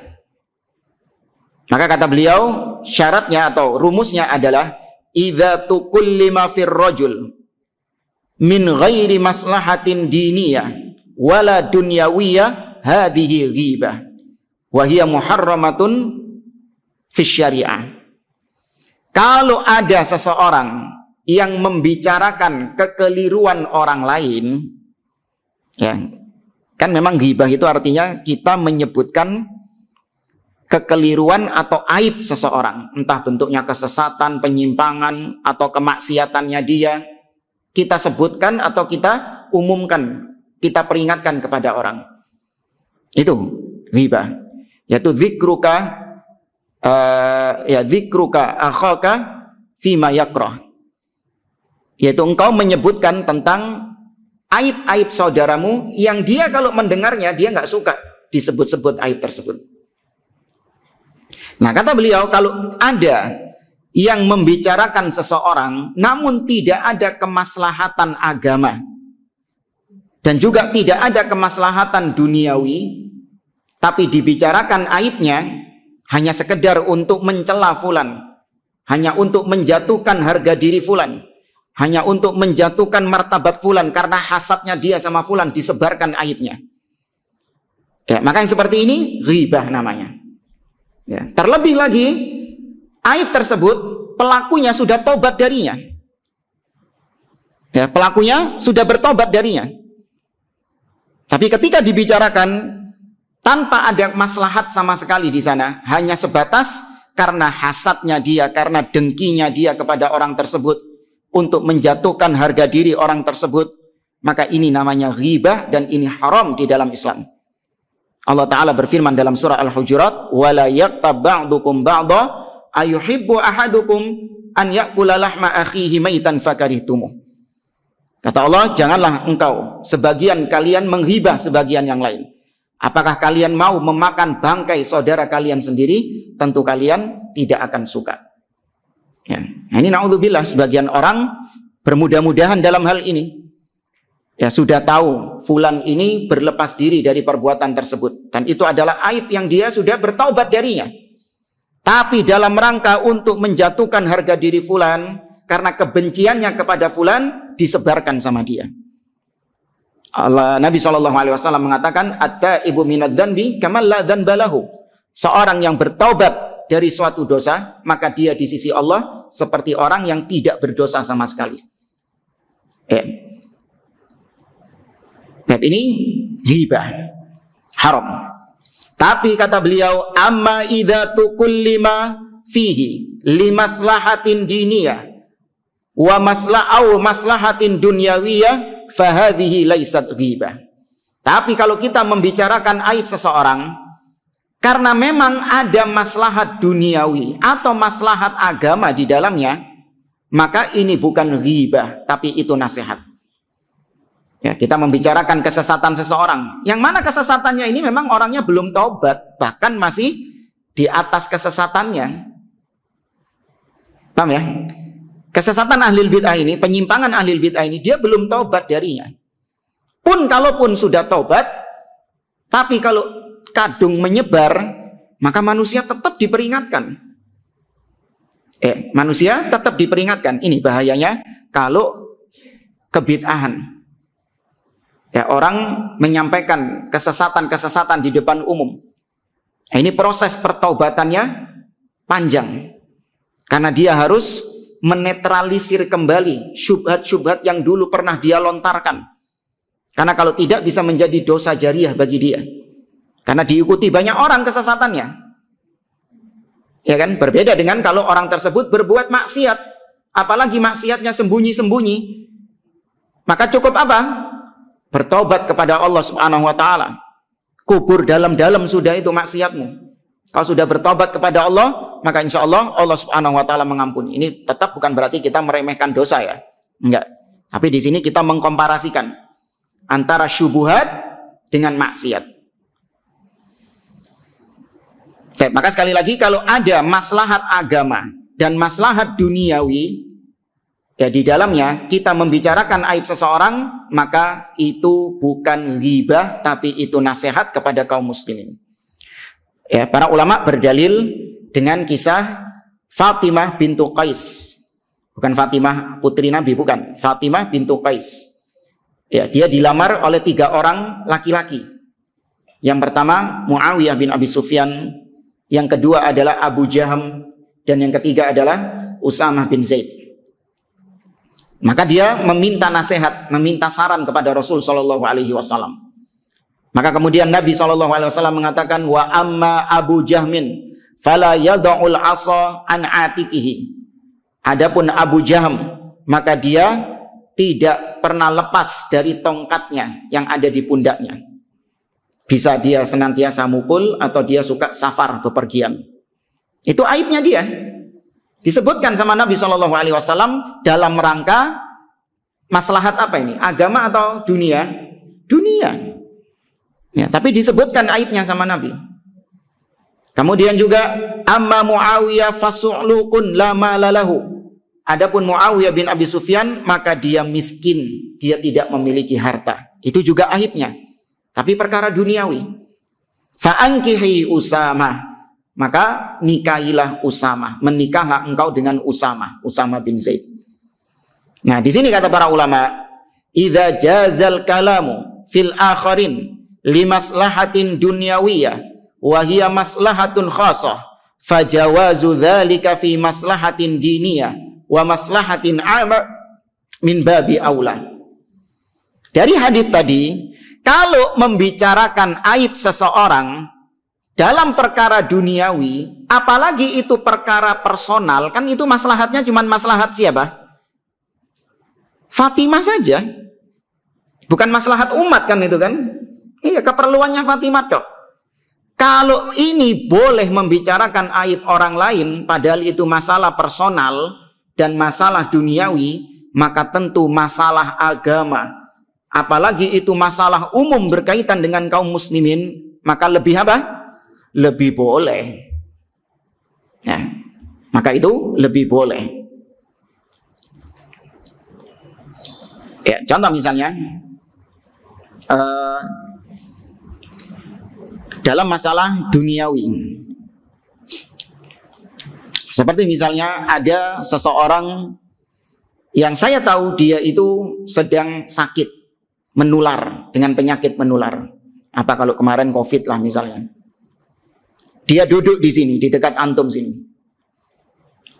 Maka kata beliau, syaratnya atau rumusnya adalah idza tukullima fir rajul min ghairi maslahatin diniyah wala dunyawiyah hadhihi ghibah wa hiya muharramatun fi syariah. Kalau ada seseorang yang membicarakan kekeliruan orang lain, ya, kan memang ghibah itu artinya kita menyebutkan kekeliruan atau aib seseorang, entah bentuknya kesesatan, penyimpangan, atau kemaksiatannya dia, kita sebutkan atau kita umumkan, kita peringatkan kepada orang. Itu ghibah, yaitu dzikruka akhaka fima yakrah, yaitu engkau menyebutkan tentang aib-aib saudaramu yang dia kalau mendengarnya dia nggak suka disebut-sebut aib tersebut. Nah, kata beliau, kalau ada yang membicarakan seseorang namun tidak ada kemaslahatan agama dan juga tidak ada kemaslahatan duniawi, tapi dibicarakan aibnya hanya sekedar untuk mencela fulan, hanya untuk menjatuhkan harga diri fulan, hanya untuk menjatuhkan martabat fulan karena hasadnya dia sama fulan, disebarkan aibnya. Ya, maka yang seperti ini ghibah namanya. Ya, terlebih lagi aib tersebut pelakunya sudah tobat darinya. Ya, pelakunya sudah bertobat darinya. Tapi ketika dibicarakan tanpa ada maslahat sama sekali di sana, hanya sebatas karena hasadnya dia, karena dengkinya dia kepada orang tersebut untuk menjatuhkan harga diri orang tersebut, maka ini namanya ghibah dan ini haram di dalam Islam. Allah Ta'ala berfirman dalam surah Al-Hujurat, وَلَا يَقْتَبْ بَعْضُكُمْ بَعْضًا أَيُحِبُّ أَحَدُكُمْ أَنْ يَأْكُلَ لَحْمَ أَخِيهِ مَيْتًا فَكَرِهْتُمُهُ. Kata Allah, janganlah engkau sebagian kalian menghibah sebagian yang lain. Apakah kalian mau memakan bangkai saudara kalian sendiri? Tentu kalian tidak akan suka. Ya. Nah, ini na'udzubillah, sebagian orang bermudah-mudahan dalam hal ini. Ya, sudah tahu fulan ini berlepas diri dari perbuatan tersebut, dan itu adalah aib yang dia sudah bertaubat darinya. Tapi dalam rangka untuk menjatuhkan harga diri fulan karena kebenciannya kepada fulan, disebarkan sama dia. Nabi SAW mengatakan, at-taibu minadz-dzanbi kaman la dzanba lahu. Seorang yang bertaubat dari suatu dosa, maka dia di sisi Allah seperti orang yang tidak berdosa sama sekali. Ini ghibah, haram. Tapi kata beliau, amma idza tukullima fihi limaslahatin diniyah wa maslahatin dunyawiyah fahadhihi laisat ghibah. Tapi kalau kita membicarakan aib seseorang karena memang ada maslahat duniawi atau maslahat agama di dalamnya, maka ini bukan ghibah, tapi itu nasihat. Ya, kita membicarakan kesesatan seseorang, yang mana kesesatannya ini memang orangnya belum taubat, bahkan masih di atas kesesatannya. Paham ya? Kesesatan ahlul bid'ah ini, penyimpangan ahlul bid'ah ini, dia belum taubat darinya. Pun kalaupun sudah taubat, tapi kalau kadung menyebar, maka manusia tetap diperingatkan. Manusia tetap diperingatkan. Ini bahayanya kalau kebid'ahan. Ya, orang menyampaikan kesesatan-kesesatan di depan umum. Nah, ini proses pertaubatannya panjang. Karena dia harus menetralisir kembali syubhat-syubhat yang dulu pernah dia lontarkan. Karena kalau tidak bisa menjadi dosa jariah bagi dia. Karena diikuti banyak orang kesesatannya. Ya kan? Berbeda dengan kalau orang tersebut berbuat maksiat. Apalagi maksiatnya sembunyi-sembunyi. Maka cukup apa? Bertobat kepada Allah Subhanahu wa ta'ala. Kubur dalam-dalam sudah itu maksiatmu. Kalau sudah bertobat kepada Allah, maka insya Allah Allah Subhanahu wa ta'ala mengampuni. Ini tetap bukan berarti kita meremehkan dosa ya. Enggak. Tapi di sini kita mengkomparasikan antara syubhat dengan maksiat. Oke, maka sekali lagi kalau ada maslahat agama dan maslahat duniawi, ya di dalamnya kita membicarakan aib seseorang, maka itu bukan ghibah, tapi itu nasihat kepada kaum muslimin. Ya, para ulama berdalil dengan kisah Fatimah bintu Qais. Bukan Fatimah putri Nabi, bukan. Fatimah bintu Qais. Ya, dia dilamar oleh 3 orang laki-laki. Yang pertama Muawiyah bin Abi Sufyan, yang kedua adalah Abu Jaham, dan yang ketiga adalah Usamah bin Zaid. Maka dia meminta nasihat, meminta saran kepada Rasul Shallallahu Alaihi Wasallam. Maka kemudian Nabi Shallallahu Alaihi Wasallam mengatakan, wa amma Abu Jahmin fala yad'ul asa an atikihi. Adapun Abu Jaham, maka dia tidak pernah lepas dari tongkatnya yang ada di pundaknya. Bisa dia senantiasa mukul atau dia suka safar, bepergian. Itu aibnya dia. Disebutkan sama Nabi Shallallahu Alaihi Wasallam dalam rangka maslahat apa ini? Agama atau dunia? Dunia. Ya, tapi disebutkan aibnya sama Nabi. Kemudian juga amma Muawiyah fasu'lukun la malalahu. Adapun Muawiyah bin Abi Sufyan, maka dia miskin, dia tidak memiliki harta. Itu juga aibnya. Tapi perkara duniawi. Fa'ankihi Usamah, maka nikahilah Usamah, menikahlah engkau dengan Usamah bin Zaid. Nah, di sini kata para ulama, idza jazal kalamu fil akharin limaslahatin dunyawiyah wa hiya maslahatun khassah, fajawazu dzalika fi maslahatin diniyah wa maslahatin 'amma min babi aula. Dari hadis tadi, kalau membicarakan aib seseorang dalam perkara duniawi, apalagi itu perkara personal, kan itu maslahatnya cuma maslahat siapa? Fatimah saja. Bukan maslahat umat kan itu kan? Iya, keperluannya Fatimah dok. Kalau ini boleh membicarakan aib orang lain, padahal itu masalah personal dan masalah duniawi, maka tentu masalah agama, apalagi itu masalah umum berkaitan dengan kaum muslimin, maka lebih apa? Lebih boleh. Ya, maka itu lebih boleh. Ya, contoh misalnya dalam masalah duniawi, seperti misalnya ada seseorang yang saya tahu dia itu sedang sakit, menular dengan penyakit menular. Apa kalau kemarin COVID lah misalnya. Dia duduk di sini, di dekat antum sini.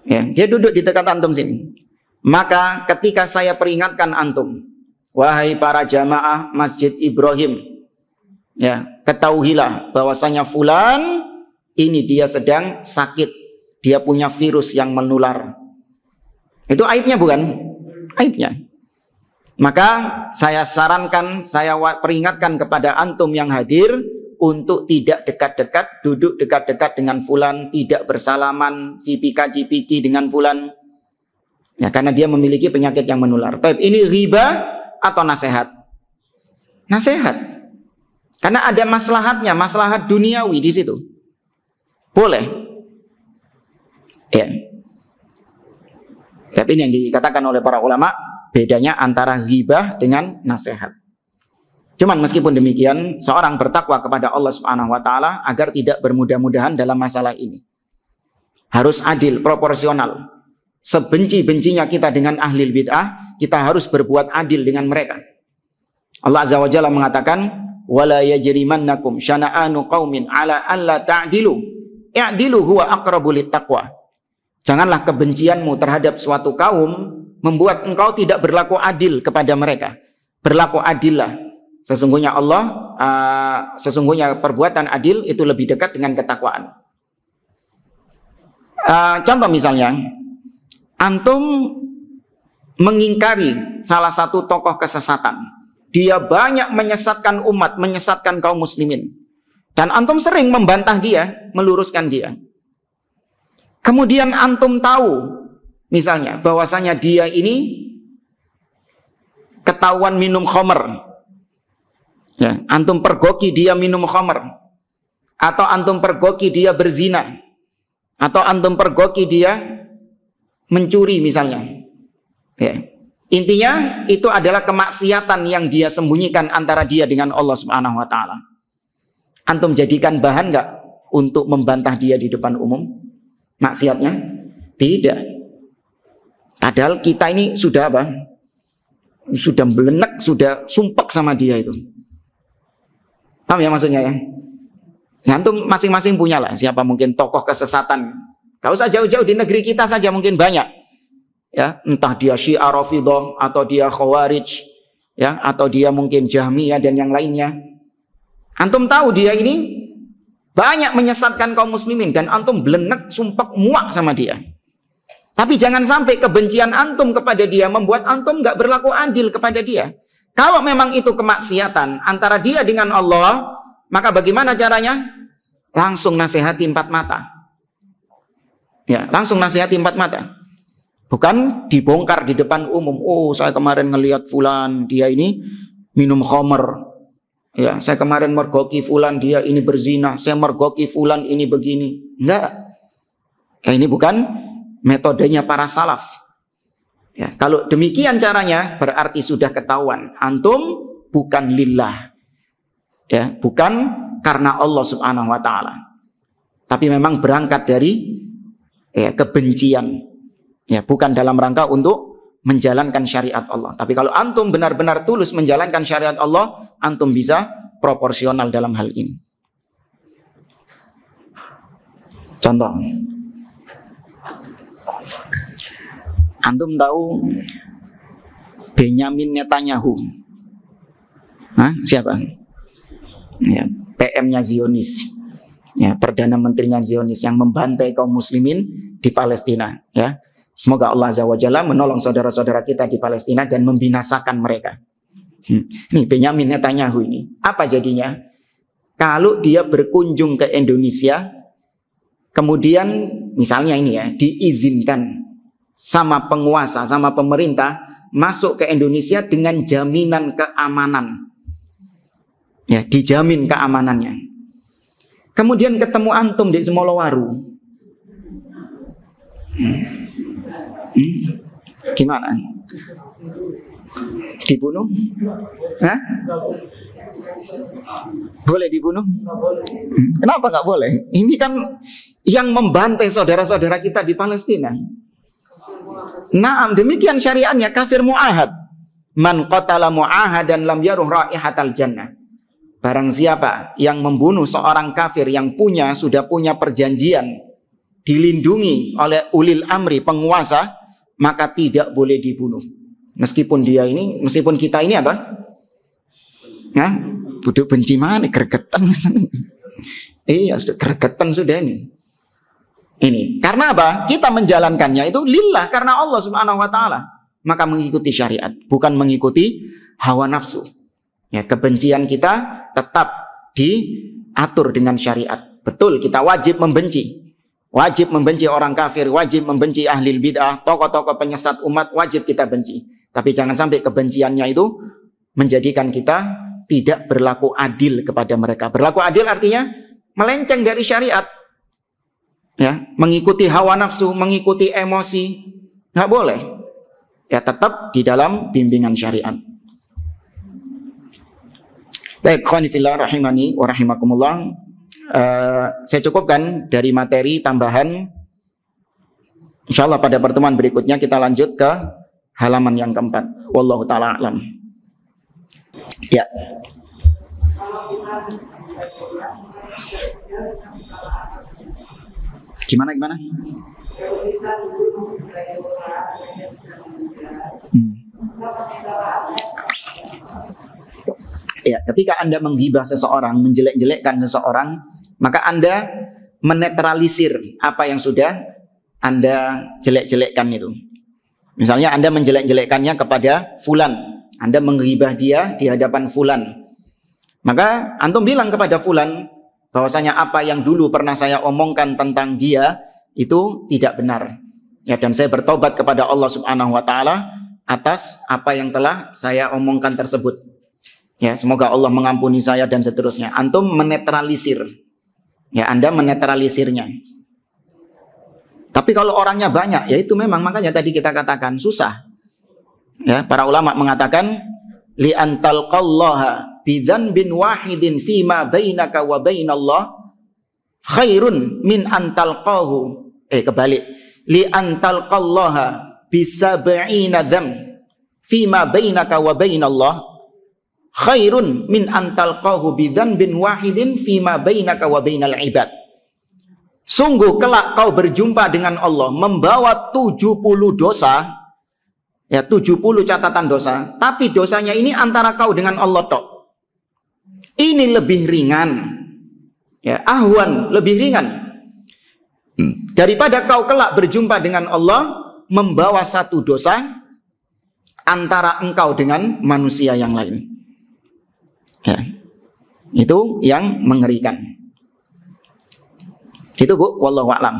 Ya, dia duduk di dekat antum sini. Maka ketika saya peringatkan antum, wahai para jamaah Masjid Ibrahim, ya, ketahuilah bahwasanya fulan ini dia sedang sakit, dia punya virus yang menular. Itu aibnya bukan? Aibnya. Maka saya sarankan, saya peringatkan kepada antum yang hadir untuk tidak dekat-dekat, duduk dekat-dekat dengan fulan, tidak bersalaman, cipika-cipiki dengan fulan. Ya, karena dia memiliki penyakit yang menular. Tapi ini riba atau nasihat? Nasihat. Karena ada maslahatnya, maslahat duniawi di situ. Boleh. Ya. Tapi ini yang dikatakan oleh para ulama, bedanya antara ghibah dengan nasihat. Cuman meskipun demikian, seorang bertakwa kepada Allah Subhanahu wa taala agar tidak bermudah-mudahan dalam masalah ini. Harus adil, proporsional. Sebenci-bencinya kita dengan ahli bid'ah, kita harus berbuat adil dengan mereka. Allah Azza wa Jalla mengatakan, "Wala yajrimannakum syana'anu qaumin 'ala alla ta'dilu. I'dilu huwa aqrabu littaqwa." Janganlah kebencianmu terhadap suatu kaum membuat engkau tidak berlaku adil kepada mereka. Berlaku adillah. Sesungguhnya sesungguhnya perbuatan adil itu lebih dekat dengan ketakwaan. Contoh misalnya, antum mengingkari salah satu tokoh kesesatan. Dia banyak menyesatkan umat, menyesatkan kaum muslimin. Dan antum sering membantah dia, meluruskan dia. Kemudian antum tahu, misalnya, bahwasanya dia ini ketahuan minum khamr. Ya, antum pergoki dia minum khamr. Atau antum pergoki dia berzina. Atau antum pergoki dia mencuri misalnya. Ya. Intinya itu adalah kemaksiatan yang dia sembunyikan antara dia dengan Allah Subhanahu wa taala. Antum jadikan bahan enggak untuk membantah dia di depan umum maksiatnya? Tidak. Padahal kita ini sudah apa? Sudah belenek, sudah sumpek sama dia itu. Paham ya maksudnya ya? Ya, antum masing-masing punya lah siapa mungkin tokoh kesesatan. Gak usah jauh-jauh, di negeri kita saja mungkin banyak. Ya, entah dia Syiah Rafidhah atau dia Khawarij, ya, atau dia mungkin Jahmiyah dan yang lainnya. Antum tahu dia ini banyak menyesatkan kaum muslimin dan antum belenek, sumpek, muak sama dia. Tapi jangan sampai kebencian antum kepada dia membuat antum gak berlaku adil kepada dia. Kalau memang itu kemaksiatan antara dia dengan Allah, maka bagaimana caranya? Langsung nasihati empat mata. Ya, langsung nasihati empat mata. Bukan dibongkar di depan umum. Oh, saya kemarin ngelihat fulan, dia ini minum khamr. Ya, saya kemarin mergoki fulan, dia ini berzina. Saya mergoki fulan, ini begini. Enggak. Ya, ini bukan metodenya para salaf. Ya, kalau demikian caranya, berarti sudah ketahuan. Antum bukan lillah. Ya, bukan karena Allah Subhanahu wa taala. Tapi memang berangkat dari kebencian. Ya, bukan dalam rangka untuk menjalankan syariat Allah. Tapi kalau antum benar-benar tulus menjalankan syariat Allah, antum bisa proporsional dalam hal ini. Contoh, antum tahu Benyamin Netanyahu? Hah? Siapa? Ya, PM-nya Zionis. Ya, Perdana Menterinya Zionis yang membantai kaum muslimin di Palestina. Ya. Semoga Allah Azza wa Jalla menolong saudara-saudara kita di Palestina dan membinasakan mereka. Nih Benyamin Netanyahu ini, apa jadinya? Kalau dia berkunjung ke Indonesia, kemudian misalnya ini ya, diizinkan sama penguasa, sama pemerintah masuk ke Indonesia dengan jaminan keamanan. Ya, dijamin keamanannya. Kemudian ketemu antum di Semolowaru. Gimana? Dibunuh? Hah? Boleh dibunuh? Kenapa nggak boleh? Ini kan yang membantai saudara-saudara kita di Palestina. Naam, demikian syariatnya, kafir mu'ahad. Man qatala mu'ahadan lam yaruh raihatal jannah. Barang siapa yang membunuh seorang kafir yang sudah punya perjanjian, dilindungi oleh ulil amri, penguasa, maka tidak boleh dibunuh. Meskipun kita ini apa? Nah, buduk benci mana? Gregetan. Iya, sudah gregetan sudah ini. Ini karena apa? Kita menjalankannya itu lillah, karena Allah Subhanahu wa taala. Maka mengikuti syariat, bukan mengikuti hawa nafsu. Ya, kebencian kita tetap diatur dengan syariat. Betul, kita wajib membenci. Wajib membenci orang kafir, wajib membenci ahli bid'ah, tokoh-tokoh penyesat umat wajib kita benci. Tapi jangan sampai kebenciannya itu menjadikan kita tidak berlaku adil kepada mereka. Berlaku adil artinya melenceng dari syariat. Ya, mengikuti hawa nafsu, mengikuti emosi, nggak boleh. Ya, tetap di dalam bimbingan syariat. Baik, ikhwani fillah rahimani wa rahimakumullah. Saya cukupkan dari materi tambahan. Insyaallah pada pertemuan berikutnya kita lanjut ke halaman yang keempat. Wallahu taala alam. Ya. Gimana? Ya, ketika Anda menghibah seseorang, menjelek-jelekkan seseorang, maka Anda menetralisir apa yang sudah Anda jelek-jelekkan itu. Misalnya Anda menjelek-jelekkannya kepada fulan, Anda menghibah dia di hadapan fulan. Maka antum bilang kepada fulan bahwasanya apa yang dulu pernah saya omongkan tentang dia itu tidak benar. Ya, dan saya bertobat kepada Allah Subhanahu wa taala atas apa yang telah saya omongkan tersebut. Ya, semoga Allah mengampuni saya dan seterusnya. Antum menetralisir. Ya, Anda menetralisirnya. Tapi kalau orangnya banyak, ya itu memang makanya tadi kita katakan susah. Ya, para ulama mengatakan li antalqallaha bidzanbin wahidin fima bainaka wa bainallah khairun min antalqahu kebalik li antalqallaha bisab'ina dzam fima bainaka wa bainallah khairun min antalqahu bidzanbin wahidin fima bainaka wa bainal ibad. Sungguh kelak kau berjumpa dengan Allah membawa 70 dosa, ya 70 catatan dosa, tapi dosanya ini antara kau dengan Allah tok. Ini lebih ringan, ya ahwan, lebih ringan daripada kau kelak berjumpa dengan Allah membawa satu dosa antara engkau dengan manusia yang lain. Ya, itu yang mengerikan. Itu Bu, wallahu a'lam.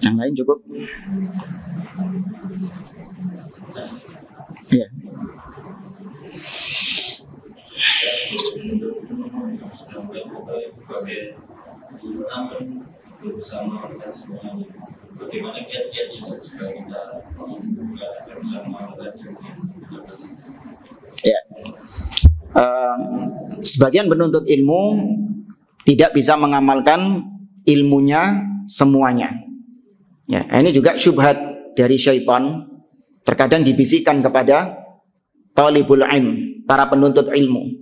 Yang lain cukup? Ya. Bagaimana kiat-kiat yang sudah kita bersama Ya. Sebagian penuntut ilmu tidak bisa mengamalkan ilmunya semuanya. Ya, ini juga syubhat dari syaitan. Terkadang dibisikkan kepada talibul ilm, para penuntut ilmu.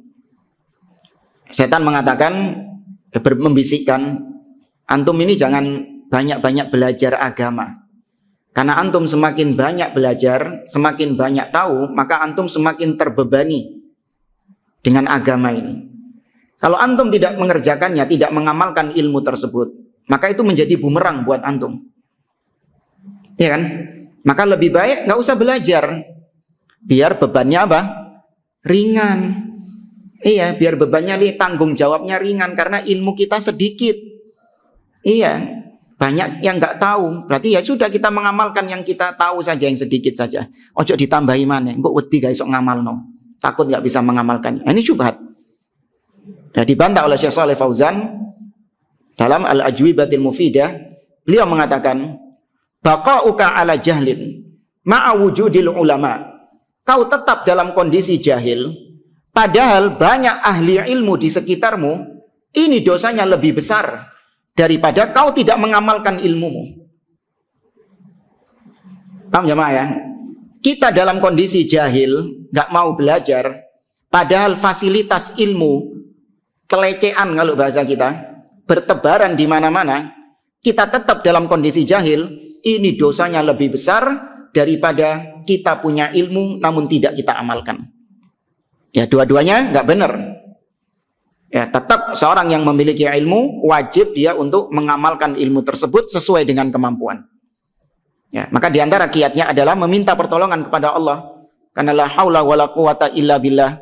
Setan mengatakan, membisikkan, antum ini jangan banyak-banyak belajar agama. Karena antum semakin banyak belajar, semakin banyak tahu, maka antum semakin terbebani dengan agama ini. Kalau antum tidak mengerjakannya, tidak mengamalkan ilmu tersebut, maka itu menjadi bumerang buat antum. Ya kan? Maka lebih baik nggak usah belajar, biar bebannya apa? Ringan. Iya, biar bebannya tanggung jawabnya ringan karena ilmu kita sedikit. Iya, banyak yang nggak tahu. Berarti ya sudah kita mengamalkan yang kita tahu saja, yang sedikit saja. Ojo ditambahi mana? Engko wedi guys sok ngamalno. Takut nggak bisa mengamalkannya. Ini syubhat. Ya, dibantah oleh Syekh Shalih Fauzan dalam Al-Ajwibatil Mufidah. Beliau mengatakan, baqa'uka ala jahlin ma'a wujudil ulama. Kau tetap dalam kondisi jahil, padahal banyak ahli ilmu di sekitarmu. Ini dosanya lebih besar daripada kau tidak mengamalkan ilmumu. Paham jemaah ya? Kita dalam kondisi jahil, nggak mau belajar, padahal fasilitas ilmu kelecehan kalau bahasa kita bertebaran di mana-mana, kita tetap dalam kondisi jahil. Ini dosanya lebih besar daripada kita punya ilmu namun tidak kita amalkan. Ya, dua-duanya nggak benar. Ya, tetap seorang yang memiliki ilmu wajib dia untuk mengamalkan ilmu tersebut sesuai dengan kemampuan. Ya, maka diantara kiatnya adalah meminta pertolongan kepada Allah. Karena la haula wala quwata illa billah.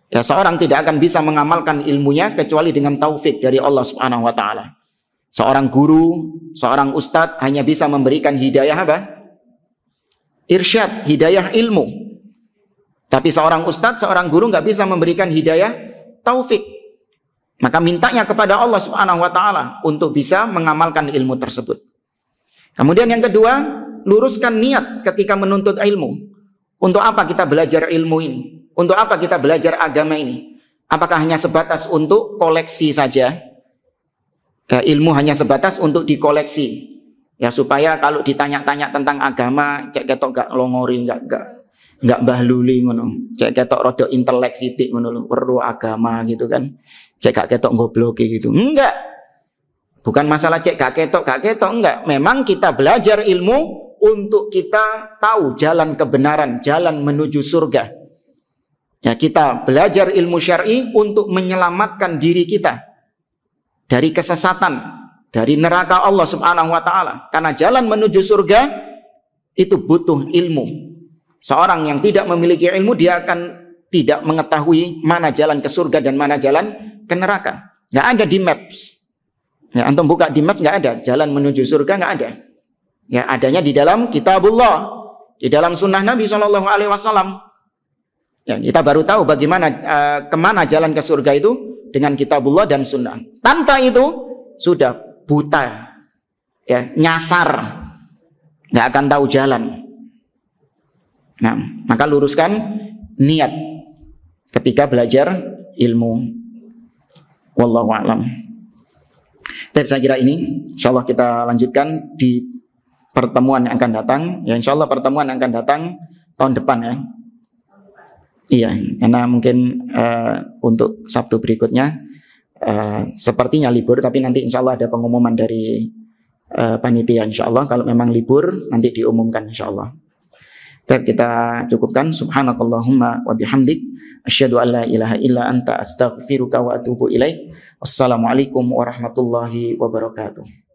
Ya, seorang tidak akan bisa mengamalkan ilmunya kecuali dengan taufik dari Allah Subhanahu wa taala. Seorang guru, seorang ustadz hanya bisa memberikan hidayah apa? Irsyad, hidayah ilmu. Tapi seorang ustadz, seorang guru nggak bisa memberikan hidayah taufik. Maka mintanya kepada Allah Subhanahu wa taala untuk bisa mengamalkan ilmu tersebut. Kemudian yang kedua, luruskan niat ketika menuntut ilmu. Untuk apa kita belajar ilmu ini? Untuk apa kita belajar agama ini? Apakah hanya sebatas untuk koleksi saja? Ya, ilmu hanya sebatas untuk dikoleksi. Ya, supaya kalau ditanya-tanya tentang agama, cek ketok gak longori, gak bahluli ngono. Cek ketok rada intelek sithik ngono lho, weruh agama gitu kan. Cek gak ketok ngobloke gitu. Enggak. Bukan masalah cek gak ketok, enggak. Memang kita belajar ilmu untuk kita tahu jalan kebenaran, jalan menuju surga. Ya, kita belajar ilmu syar'i untuk menyelamatkan diri kita dari kesesatan, dari neraka Allah Subhanahu wa taala. Karena jalan menuju surga itu butuh ilmu. Seorang yang tidak memiliki ilmu, dia akan tidak mengetahui mana jalan ke surga dan mana jalan ke neraka. Nggak ada di maps. Ya, antum buka di maps nggak ada. Jalan menuju surga nggak ada. Ya, adanya di dalam kitabullah, di dalam sunnah Nabi SAW. Ya, kita baru tahu bagaimana kemana jalan ke surga itu dengan kitabullah dan sunnah. Tanpa itu sudah buta, ya, nyasar, nggak akan tahu jalan. Nah, maka luruskan niat ketika belajar ilmu. Wallahu a'lam. Tapi saya kira ini, insyaallah kita lanjutkan di pertemuan yang akan datang. Ya, insyaallah pertemuan yang akan datang tahun depan ya. Iya, karena mungkin untuk Sabtu berikutnya sepertinya libur, tapi nanti insya Allah ada pengumuman dari panitia insya Allah. Kalau memang libur nanti diumumkan insya Allah. Baik, kita cukupkan. Subhanakallahumma wa bihamdik, asyhadu an la ilaha illa anta astaghfiruka wa atubu ilaik. Wassalamualaikum warahmatullahi wabarakatuh.